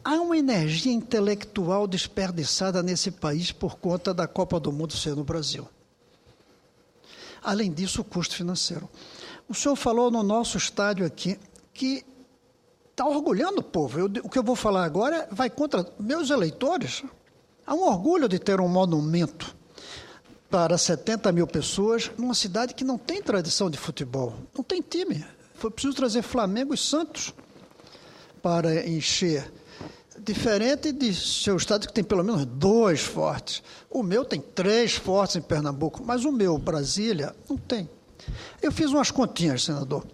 Há uma energia intelectual desperdiçada nesse país por conta da Copa do Mundo ser no Brasil. Além disso, o custo financeiro. O senhor falou no nosso estádio aqui que está orgulhando o povo. O que eu vou falar agora vai contra meus eleitores. Há um orgulho de ter um monumento para 70 mil pessoas numa cidade que não tem tradição de futebol, não tem time. Foi preciso trazer Flamengo e Santos para encher Diferente de seu estado que tem pelo menos 2 fortes. O meu tem 3 fortes em Pernambuco, mas o meu, Brasília, não tem. Eu fiz umas continhas, senador.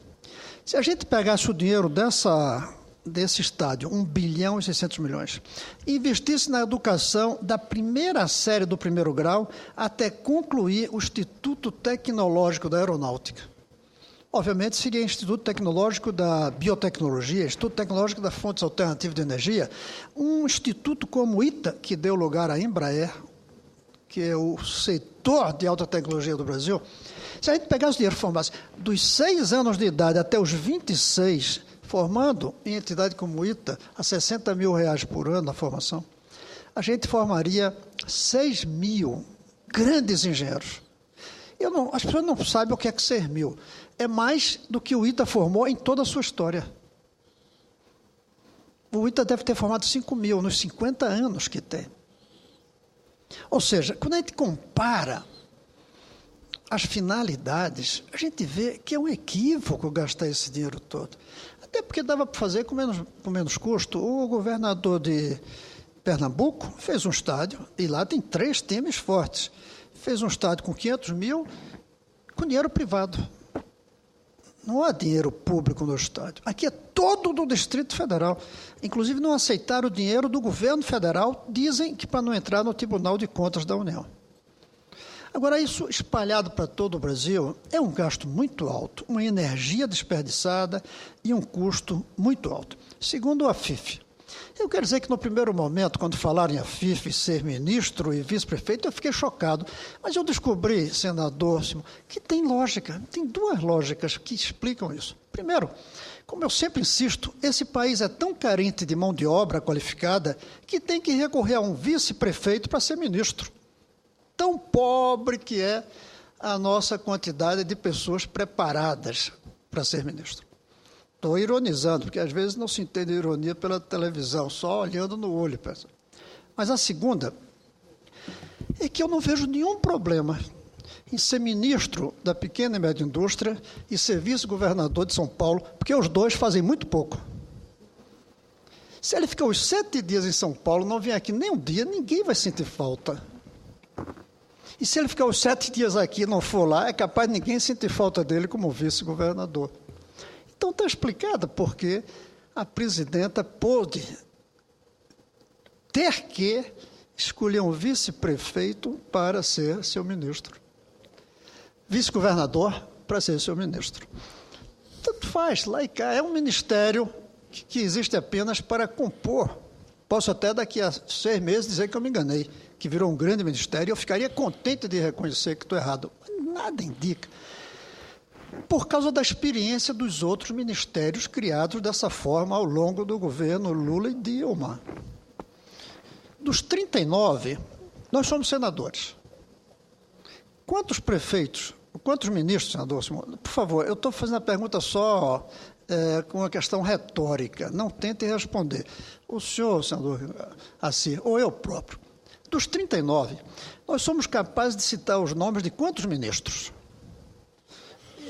Se a gente pegasse o dinheiro desse estádio, 1 bilhão e 600 milhões, e investisse na educação da primeira série do primeiro grau até concluir o Instituto Tecnológico da Aeronáutica. Obviamente, seria Instituto Tecnológico da Biotecnologia, Instituto Tecnológico das Fontes Alternativas de Energia, um instituto como o ITA, que deu lugar à Embraer, que é o setor de alta tecnologia do Brasil. Se a gente pegasse o dinheiro e formasse dos 6 anos de idade até os 26, formando em entidade como o ITA, a R$60 mil por ano na formação, a gente formaria 6 mil grandes engenheiros. As pessoas não sabem o que é 6 mil. É mais do que o ITA formou em toda a sua história. O ITA deve ter formado 5 mil nos 50 anos que tem. Ou seja, quando a gente compara as finalidades, a gente vê que é um equívoco gastar esse dinheiro todo. Até porque dava para fazer com menos custo. O governador de Pernambuco fez um estádio, e lá tem 3 times fortes. Fez um estádio com 500 mil, com dinheiro privado. Não há dinheiro público no estádio. Aqui é todo do Distrito Federal. Inclusive, não aceitaram o dinheiro do governo federal, dizem que para não entrar no Tribunal de Contas da União. Agora, isso espalhado para todo o Brasil é um gasto muito alto, uma energia desperdiçada e um custo muito alto. Segundo a FIF, eu quero dizer que no primeiro momento, quando falaram em a FIF ser ministro e vice-prefeito, eu fiquei chocado. Mas eu descobri, senador, que tem lógica, tem 2 lógicas que explicam isso. Primeiro, como eu sempre insisto, esse país é tão carente de mão de obra qualificada que tem que recorrer a um vice-prefeito para ser ministro. Tão pobre que é a nossa quantidade de pessoas preparadas para ser ministro. Estou ironizando, porque às vezes não se entende ironia pela televisão, só olhando no olho. Mas a segunda é que eu não vejo nenhum problema em ser ministro da pequena e média indústria e ser vice-governador de São Paulo, porque os 2 fazem muito pouco. Se ele ficar os 7 dias em São Paulo, não vem aqui nem um dia, ninguém vai sentir falta. E se ele ficar os 7 dias aqui e não for lá, é capaz de ninguém sentir falta dele como vice-governador. Então está explicado por que a presidenta pôde ter que escolher um vice-prefeito para ser seu ministro. Vice-governador para ser seu ministro. Tanto faz, lá e cá. É um ministério que existe apenas para compor. Posso até daqui a 6 meses dizer que eu me enganei, que virou um grande ministério, e eu ficaria contente de reconhecer que estou errado. Mas nada indica. Por causa da experiência dos outros ministérios criados dessa forma ao longo do governo Lula e Dilma. Dos 39, nós somos senadores. Quantos prefeitos, quantos ministros, senador Simone? Por favor, eu estou fazendo a pergunta só com uma questão retórica, não tente responder. O senhor, senador Assir, ou eu próprio. Dos 39, nós somos capazes de citar os nomes de quantos ministros?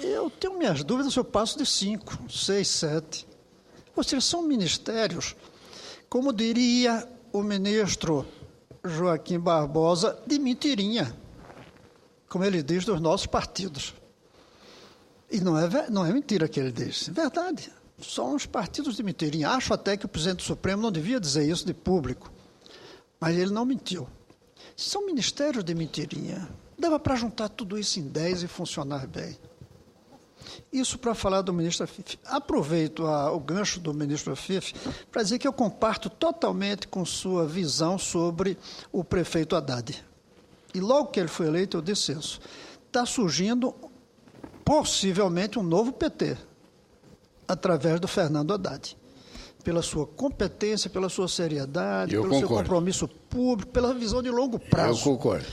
Eu tenho minhas dúvidas se eu passo de 5, 6, 7. Ou seja, são ministérios, como diria o ministro Joaquim Barbosa, de mentirinha, como ele diz dos nossos partidos. E não é mentira que ele diz, é verdade. São uns partidos de mentirinha. Acho até que o presidente do Supremo não devia dizer isso de público, mas ele não mentiu. São ministérios de mentirinha. Dava para juntar tudo isso em 10 e funcionar bem. Isso para falar do ministro Afif. Aproveito o gancho do ministro Afif para dizer que eu comparto totalmente com sua visão sobre o prefeito Haddad. E logo que ele foi eleito, eu disse isso. Está surgindo, possivelmente, um novo PT, através do Fernando Haddad. Pela sua competência, pela sua seriedade, pelo seu compromisso público, pela visão de longo prazo. Eu concordo.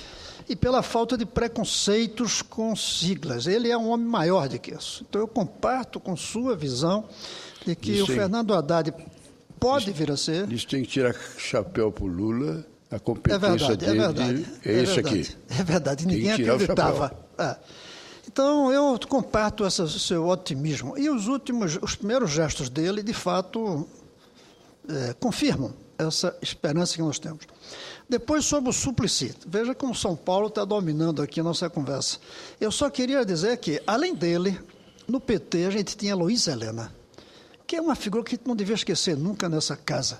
E pela falta de preconceitos com siglas. Ele é um homem maior do que isso. Então, eu comparto com sua visão de que isso o Fernando Haddad pode vir a ser... Isso tem que tirar chapéu para o Lula, a competência dele. É isso aqui. É verdade, ninguém acreditava. Então, eu comparto esse seu otimismo. E os primeiros gestos dele, de fato, confirmam essa esperança que nós temos. Depois, sobre o Suplicy. Veja como São Paulo está dominando aqui a nossa conversa. Eu só queria dizer que, além dele, no PT a gente tinha Heloísa Helena, que é uma figura que a gente não devia esquecer nunca nessa casa.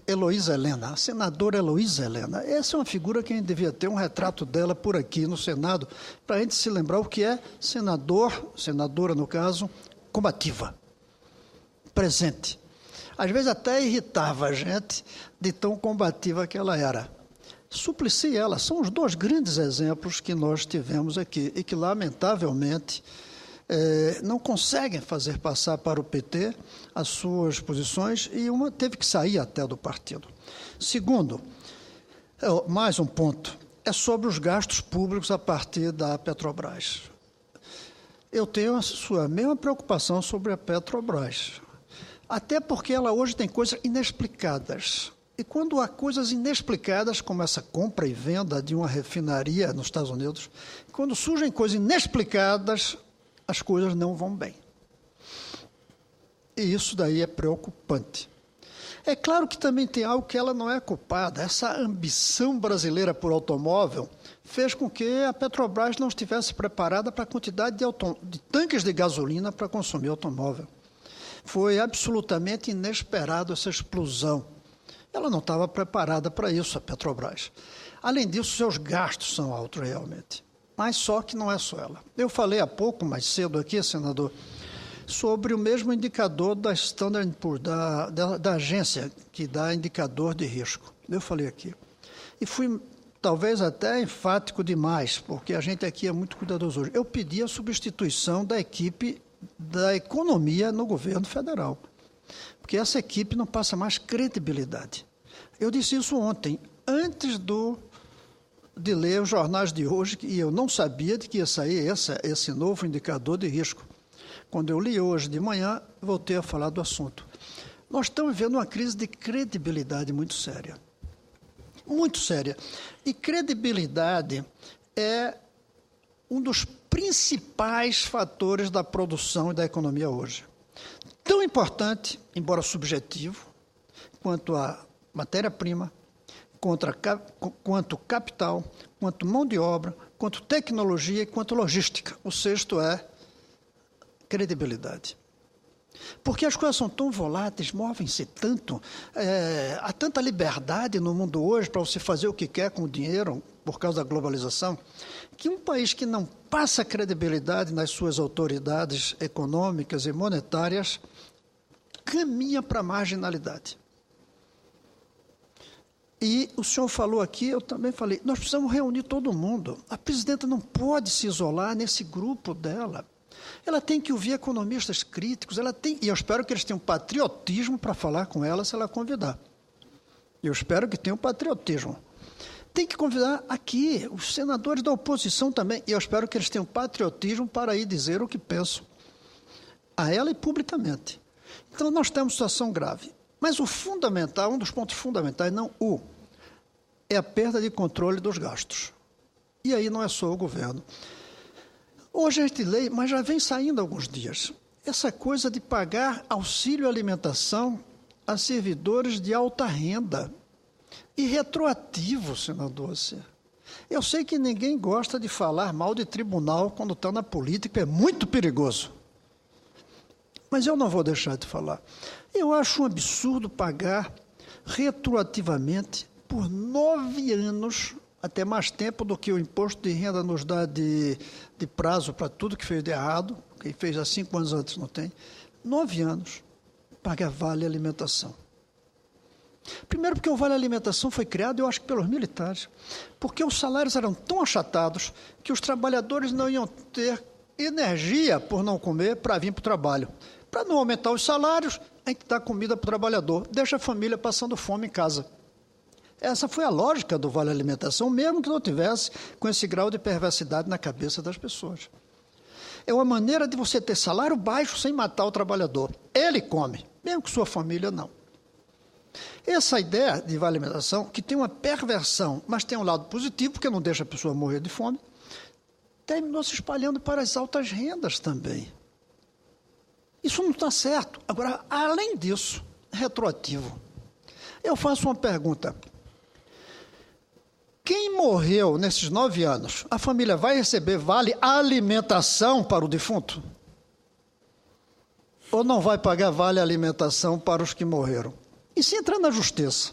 Heloísa Helena, a senadora Heloísa Helena. Essa é uma figura que a gente devia ter um retrato dela por aqui no Senado, para a gente se lembrar o que é senadora no caso, combativa, presente. Às vezes até irritava a gente de tão combativa que ela era. Suplicy e ela são os dois grandes exemplos que nós tivemos aqui e que, lamentavelmente, não conseguem fazer passar para o PT as suas posições e uma teve que sair até do partido. Segundo, mais um ponto, é sobre os gastos públicos a partir da Petrobras. Eu tenho a sua mesma preocupação sobre a Petrobras, até porque ela hoje tem coisas inexplicadas. E quando há coisas inexplicadas, como essa compra e venda de uma refinaria nos Estados Unidos, quando surgem coisas inexplicadas, as coisas não vão bem. E isso daí é preocupante. É claro que também tem algo que ela não é culpada. Essa ambição brasileira por automóvel fez com que a Petrobras não estivesse preparada para a quantidade de tanques de gasolina para consumir automóvel. Foi absolutamente inesperado essa explosão. Ela não estava preparada para isso, a Petrobras. Além disso, seus gastos são altos realmente. Mas só que não é só ela. Eu falei há pouco, mais cedo aqui, senador, sobre o mesmo indicador da Standard & Poor's, da agência que dá indicador de risco. Eu falei aqui. E fui talvez até enfático demais, porque a gente aqui é muito cuidadoso hoje. Eu pedi a substituição da equipe da economia no governo federal, porque essa equipe não passa mais credibilidade. Eu disse isso ontem, antes de ler os jornais de hoje, e eu não sabia de que ia sair esse novo indicador de risco. Quando eu li hoje de manhã, voltei a falar do assunto. Nós estamos vivendo uma crise de credibilidade muito séria. Muito séria. E credibilidade é um dos principais fatores da produção e da economia hoje. Tão importante, embora subjetivo, quanto a matéria-prima, quanto capital, quanto mão de obra, quanto tecnologia e quanto logística. O sexto é credibilidade. Porque as coisas são tão voláteis, movem-se tanto, há tanta liberdade no mundo hoje para você fazer o que quer com o dinheiro, por causa da globalização, que um país que não passa credibilidade nas suas autoridades econômicas e monetárias caminha para a marginalidade. E o senhor falou aqui, eu também falei, nós precisamos reunir todo mundo. A presidenta não pode se isolar nesse grupo dela. Ela tem que ouvir economistas críticos, e eu espero que eles tenham patriotismo para falar com ela se ela convidar. Eu espero que tenham patriotismo. Tem que convidar aqui os senadores da oposição também, e eu espero que eles tenham patriotismo para ir dizer o que pensam a ela e publicamente. Então, nós temos situação grave. Mas o fundamental, um dos pontos fundamentais, é a perda de controle dos gastos. E aí não é só o governo. Hoje a gente lê, mas já vem saindo há alguns dias, essa coisa de pagar auxílio alimentação a servidores de alta renda. E retroativo, senador. Eu sei que ninguém gosta de falar mal de tribunal quando está na política, é muito perigoso. Mas eu não vou deixar de falar. Eu acho um absurdo pagar retroativamente por 9 anos, até mais tempo do que o imposto de renda nos dá de prazo para tudo que fez de errado, quem fez há 5 anos antes não tem, 9 anos, paga vale alimentação. Primeiro porque o Vale Alimentação foi criado, eu acho que pelos militares, porque os salários eram tão achatados que os trabalhadores não iam ter energia por não comer para vir para o trabalho. Para não aumentar os salários, a gente dá comida para o trabalhador, deixa a família passando fome em casa. Essa foi a lógica do Vale Alimentação, mesmo que não tivesse com esse grau de perversidade na cabeça das pessoas. É uma maneira de você ter salário baixo sem matar o trabalhador. Ele come, mesmo que sua família não. Essa ideia de Vale Alimentação, que tem uma perversão, mas tem um lado positivo, porque não deixa a pessoa morrer de fome, terminou se espalhando para as altas rendas também. Isso não está certo. Agora, além disso, retroativo. Eu faço uma pergunta. Quem morreu nesses 9 anos, a família vai receber vale alimentação para o defunto? Ou não vai pagar vale alimentação para os que morreram? E se entrar na justiça,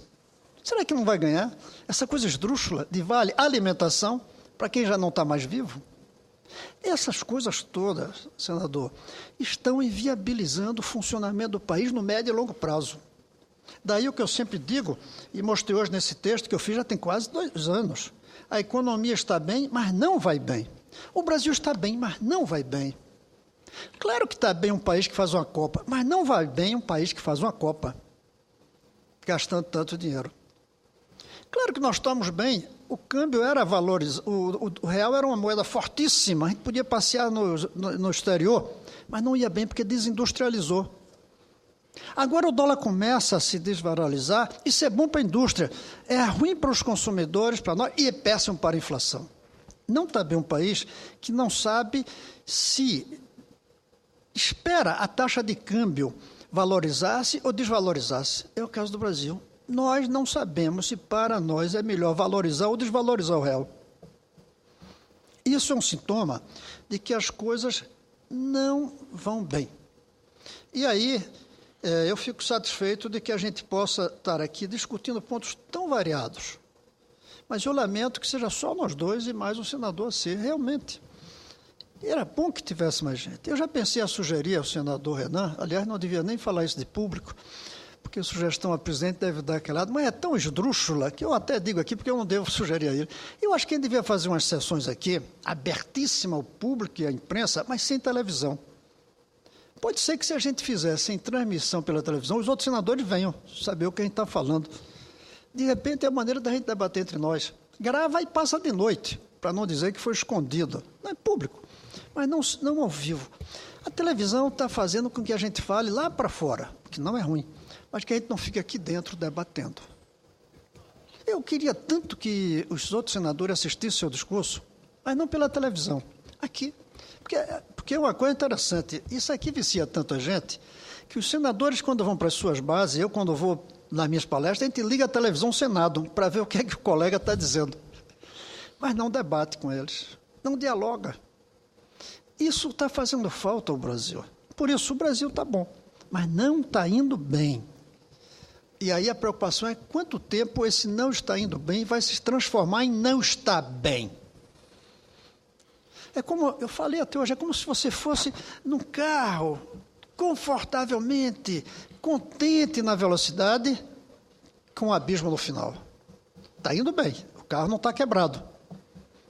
será que não vai ganhar essa coisa esdrúxula de vale alimentação para quem já não está mais vivo? Essas coisas todas, senador, estão inviabilizando o funcionamento do país no médio e longo prazo. Daí o que eu sempre digo, e mostrei hoje nesse texto que eu fiz já tem quase 2 anos. A economia está bem, mas não vai bem. O Brasil está bem, mas não vai bem. Claro que está bem um país que faz uma Copa, mas não vai bem um país que faz uma Copa, gastando tanto dinheiro. Claro que nós estamos bem, o câmbio era valorizado, o real era uma moeda fortíssima, a gente podia passear no exterior, mas não ia bem porque desindustrializou. Agora o dólar começa a se desvalorizar, isso é bom para a indústria, é ruim para os consumidores, para nós, e é péssimo para a inflação. Não está bem um país que não sabe se espera a taxa de câmbio valorizar-se ou desvalorizar-se. É o caso do Brasil. Nós não sabemos se para nós é melhor valorizar ou desvalorizar o real. Isso é um sintoma de que as coisas não vão bem. E aí, eu fico satisfeito de que a gente possa estar aqui discutindo pontos tão variados. Mas eu lamento que seja só nós dois e mais um senador assim, realmente. Era bom que tivesse mais gente. Eu já pensei a sugerir ao senador Renan, aliás, não devia nem falar isso de público, porque a sugestão a presidente deve dar aquele lado, mas é tão esdrúxula que eu até digo aqui, porque eu não devo sugerir a ele. Eu acho que ele devia fazer umas sessões aqui, abertíssima ao público e à imprensa, mas sem televisão. Pode ser que se a gente fizesse em transmissão pela televisão, os outros senadores venham saber o que a gente está falando. De repente, é a maneira da gente debater entre nós. Grava e passa de noite, para não dizer que foi escondido. Não é público, mas não ao vivo. A televisão está fazendo com que a gente fale lá para fora, que não é ruim, mas que a gente não fique aqui dentro debatendo. Eu queria tanto que os outros senadores assistissem ao seu discurso, mas não pela televisão, aqui. Porque é uma coisa interessante, isso aqui vicia tanta gente, que os senadores, quando vão para as suas bases, eu, quando vou nas minhas palestras, a gente liga a televisão Senado para ver o que é que o colega está dizendo. Mas não debate com eles, não dialoga. Isso está fazendo falta ao Brasil. Por isso, o Brasil está bom, mas não está indo bem. E aí a preocupação é quanto tempo esse não está indo bem vai se transformar em não está bem. É como eu falei até hoje, é como se você fosse num carro, confortavelmente, contente na velocidade, com um abismo no final. Está indo bem, o carro não está quebrado.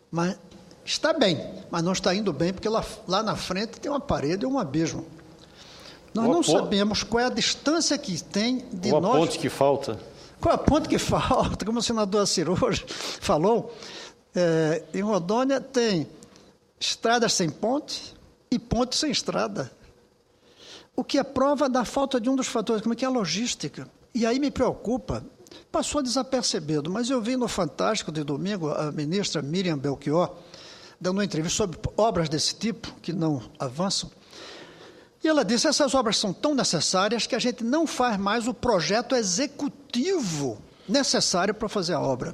Mas está bem, mas não está indo bem, porque lá na frente tem uma parede ou um abismo. Nós não sabemos qual é a distância que tem de nós. Qual a ponte que falta? Qual a ponte que falta? Como o senador Ciro hoje falou, em Rondônia tem estradas sem ponte e ponte sem estrada. O que é prova da falta de um dos fatores, como é que é a logística. E aí me preocupa, passou desapercebido, mas eu vi no Fantástico de domingo a ministra Miriam Belchior dando uma entrevista sobre obras desse tipo, que não avançam, e ela disse, essas obras são tão necessárias que a gente não faz mais o projeto executivo necessário para fazer a obra.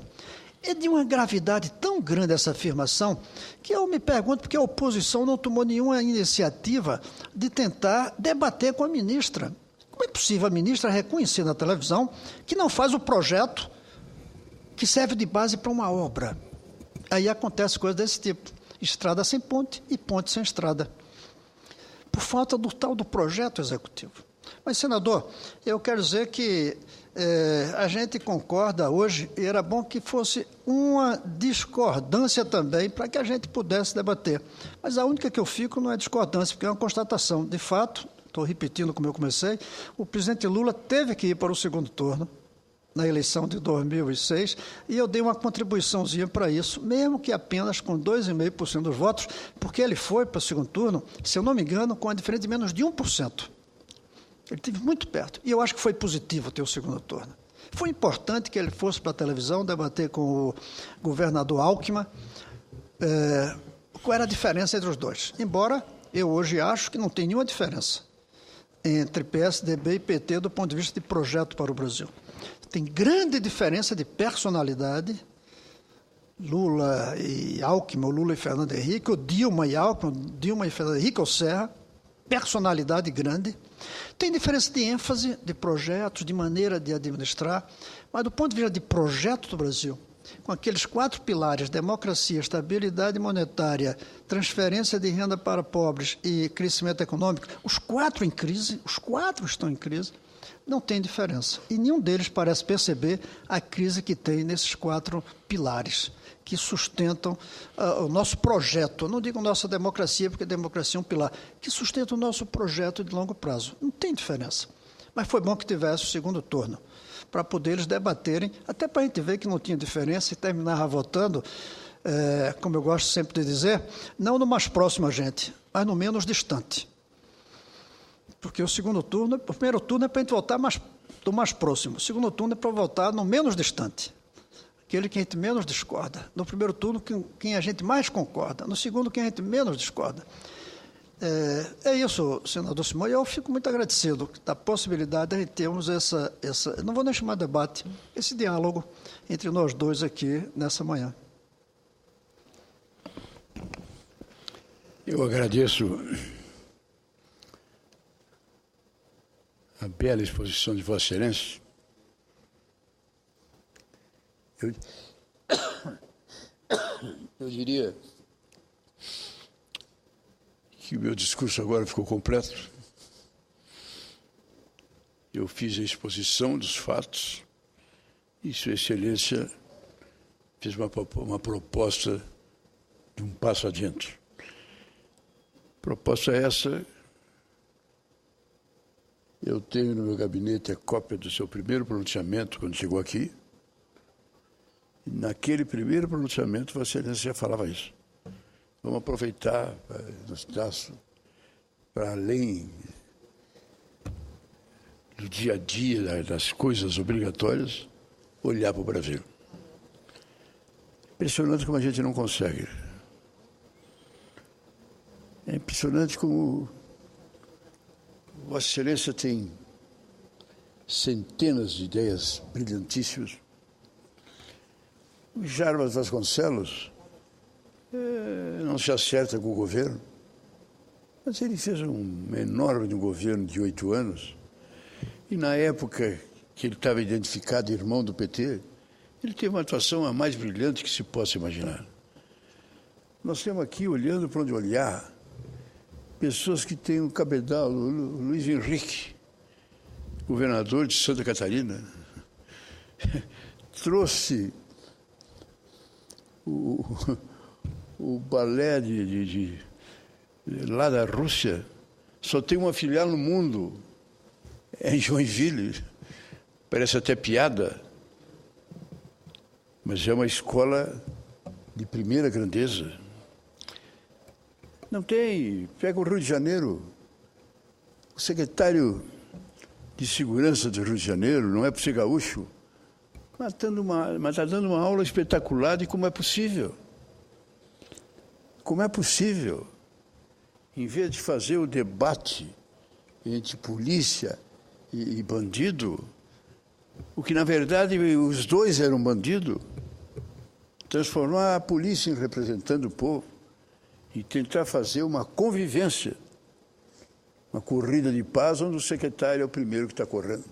É de uma gravidade tão grande essa afirmação que eu me pergunto por que a oposição não tomou nenhuma iniciativa de tentar debater com a ministra. Como é possível a ministra reconhecer na televisão que não faz o projeto que serve de base para uma obra? Aí acontece coisa desse tipo, estrada sem ponte e ponte sem estrada, por falta do tal do projeto executivo. Mas, senador, eu quero dizer que a gente concorda hoje, e era bom que fosse uma discordância também, para que a gente pudesse debater. Mas a única que eu fico não é discordância, porque é uma constatação. De fato, estou repetindo como eu comecei, o presidente Lula teve que ir para o segundo turno, na eleição de 2006, e eu dei uma contribuiçãozinha para isso, mesmo que apenas com 2,5% dos votos, porque ele foi para o segundo turno, se eu não me engano, com a diferença de menos de 1%. Ele esteve muito perto. E eu acho que foi positivo ter o segundo turno. Foi importante que ele fosse para a televisão debater com o governador Alckmin qual era a diferença entre os dois. Embora eu hoje acho que não tem nenhuma diferença entre PSDB e PT do ponto de vista de projeto para o Brasil. Tem grande diferença de personalidade, Lula e Alckmin, ou Lula e Fernando Henrique, ou Dilma e Alckmin, Dilma e Fernando Henrique ou Serra, personalidade grande. Tem diferença de ênfase, de projetos, de maneira de administrar, mas do ponto de vista de projeto do Brasil, com aqueles 4 pilares, democracia, estabilidade monetária, transferência de renda para pobres e crescimento econômico, os 4 em crise, os 4 estão em crise, não tem diferença. E nenhum deles parece perceber a crise que tem nesses 4 pilares, que sustentam o nosso projeto. Eu não digo nossa democracia, porque a democracia é um pilar, que sustenta o nosso projeto de longo prazo. Não tem diferença. Mas foi bom que tivesse o segundo turno, para poder eles debaterem, até para a gente ver que não tinha diferença e terminava votando, como eu gosto sempre de dizer, não no mais próximo a gente, mas no menos distante. Porque o segundo turno, o primeiro turno é para a gente votar do mais próximo, o segundo turno é para votar no menos distante, aquele que a gente menos discorda. No primeiro turno, quem a gente mais concorda, no segundo, quem a gente menos discorda. É isso, senador Simões, eu fico muito agradecido da possibilidade de termos essa, não vou nem chamar de debate, esse diálogo entre nós dois aqui nessa manhã. Eu agradeço a bela exposição de Vossa Excelência. Eu diria que o meu discurso agora ficou completo. Eu fiz a exposição dos fatos e Sua Excelência fez uma proposta de um passo adiante. Proposta essa, eu tenho no meu gabinete a cópia do seu primeiro pronunciamento quando chegou aqui. E naquele primeiro pronunciamento, Vossa Excelência já falava isso. Vamos aproveitar para além do dia a dia, das coisas obrigatórias, olhar para o Brasil. Impressionante como a gente não consegue. É impressionante como Vossa Excelência tem centenas de ideias brilhantíssimas. O Jarbas Vasconcelos não se acerta com o governo, mas ele fez um enorme governo de 8 anos, e na época que ele estava identificado irmão do PT, ele teve uma atuação a mais brilhante que se possa imaginar. Nós temos aqui, olhando para onde olhar, pessoas que têm um cabedal, o Luiz Henrique, governador de Santa Catarina, trouxe o balé lá da Rússia, só tem uma filial no mundo, é em Joinville, parece até piada, mas é uma escola de primeira grandeza. Não tem, pega o Rio de Janeiro, o secretário de Segurança do Rio de Janeiro, não é por ser gaúcho, mas está dando uma aula espetacular de como é possível. Como é possível, em vez de fazer o debate entre polícia e bandido, o que na verdade os dois eram bandido, transformar a polícia em representante do povo e tentar fazer uma convivência, uma corrida de paz, onde o secretário é o primeiro que está correndo.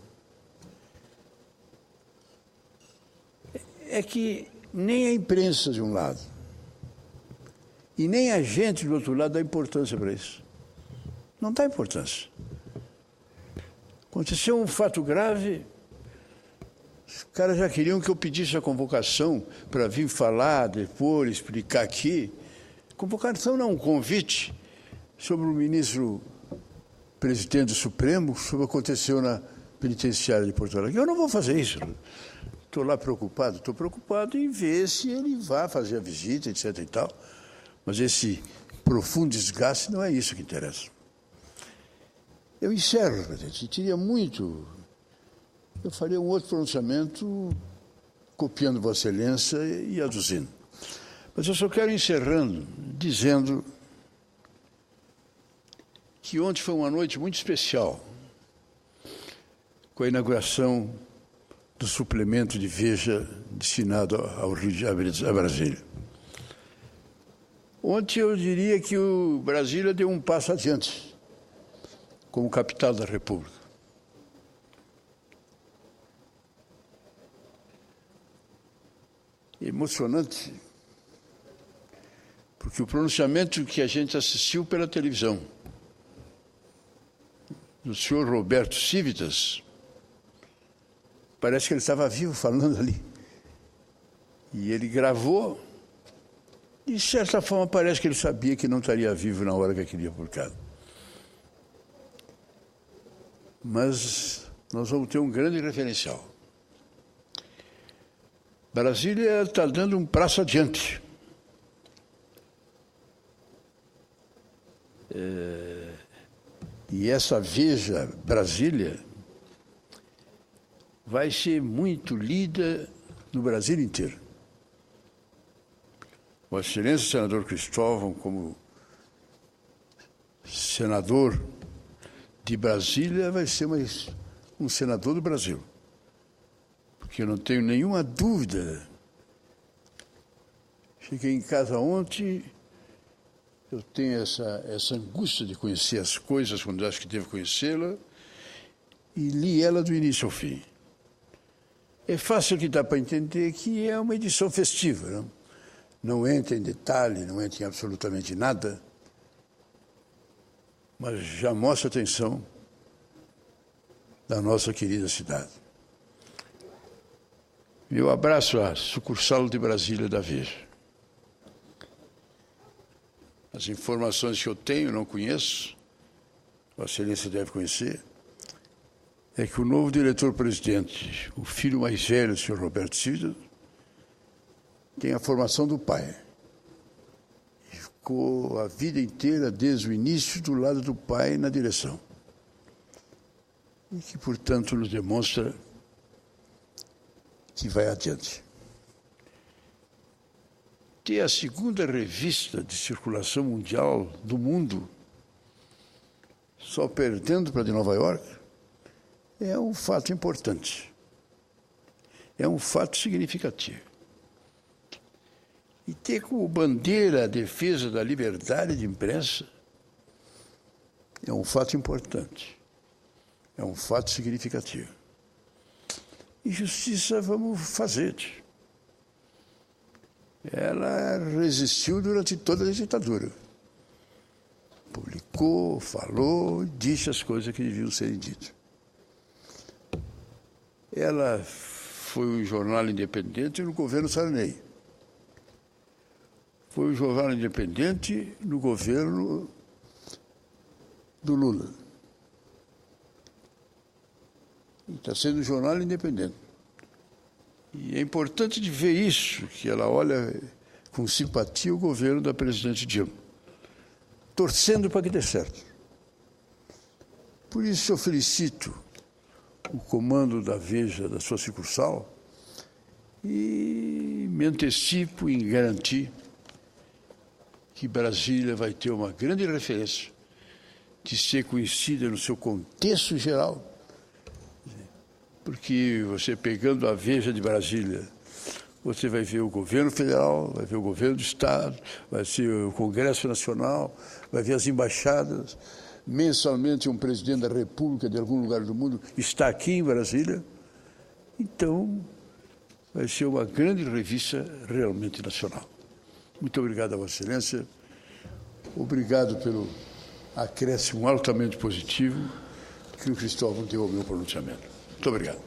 É que nem a imprensa de um lado e nem a gente do outro lado dá importância para isso. Não dá importância. Aconteceu um fato grave, os caras já queriam que eu pedisse a convocação para vir falar, depor, explicar aqui. Convocação não, um convite sobre o ministro presidente do Supremo, sobre o que aconteceu na penitenciária de Porto Alegre. Eu não vou fazer isso. Estou lá preocupado? Estou preocupado em ver se ele vai fazer a visita, etc. e tal. Mas esse profundo desgaste não é isso que interessa. Eu encerro, presidente. Teria muito. Eu faria um outro pronunciamento copiando Vossa Excelência e aduzindo. Mas eu só quero encerrando, dizendo que ontem foi uma noite muito especial, com a inauguração do suplemento de Veja destinado ao Rio de Janeiro, a Brasília. Ontem eu diria que o Brasília deu um passo adiante como capital da República. Emocionante, porque o pronunciamento que a gente assistiu pela televisão do senhor Roberto Civitas, parece que ele estava vivo falando ali. E ele gravou, e de certa forma parece que ele sabia que não estaria vivo na hora que aquilo ia publicado. Mas nós vamos ter um grande referencial. Brasília está dando um passo adiante. E essa Veja Brasília vai ser muito lida no Brasil inteiro. Vossa Excelência, senador Cristóvão, como senador de Brasília, vai ser um senador do Brasil. Porque eu não tenho nenhuma dúvida. Cheguei em casa ontem, eu tenho essa angústia de conhecer as coisas quando acho que devo conhecê-la, e li ela do início ao fim. É fácil que dá para entender que é uma edição festiva, não? Não entra em detalhe, não entra em absolutamente nada, mas já mostra a atenção da nossa querida cidade. Meu abraço à sucursal de Brasília da Veja. As informações que eu tenho, não conheço, Vossa Excelência deve conhecer, é que o novo diretor-presidente, o filho mais velho do senhor Roberto Civitas, tem a formação do pai. E ficou a vida inteira, desde o início, do lado do pai na direção. E que, portanto, nos demonstra que vai adiante. Ter a segunda revista de circulação mundial do mundo, só perdendo para a de Nova York, é um fato importante. É um fato significativo. E ter como bandeira a defesa da liberdade de imprensa é um fato importante. É um fato significativo. E justiça vamos fazer. Ela resistiu durante toda a ditadura. Publicou, falou, disse as coisas que deviam serem ditas. Ela foi um jornal independente no governo Sarney. Foi um jornal independente no governo do Lula. Está sendo um jornal independente. E é importante de ver isso, que ela olha com simpatia o governo da presidente Dilma, torcendo para que dê certo. Por isso eu felicito o comando da Veja, da sua sucursal, e me antecipo em garantir que Brasília vai ter uma grande referência de ser conhecida no seu contexto geral, porque você pegando a Veja de Brasília, você vai ver o governo federal, vai ver o governo do Estado, vai ser o Congresso Nacional, vai ver as embaixadas. Mensalmente um presidente da República de algum lugar do mundo está aqui em Brasília. Então, vai ser uma grande revista realmente nacional. Muito obrigado a Vossa Excelência. Obrigado pelo acréscimo altamente positivo que o Cristóvão deu ao meu pronunciamento. Muito obrigado.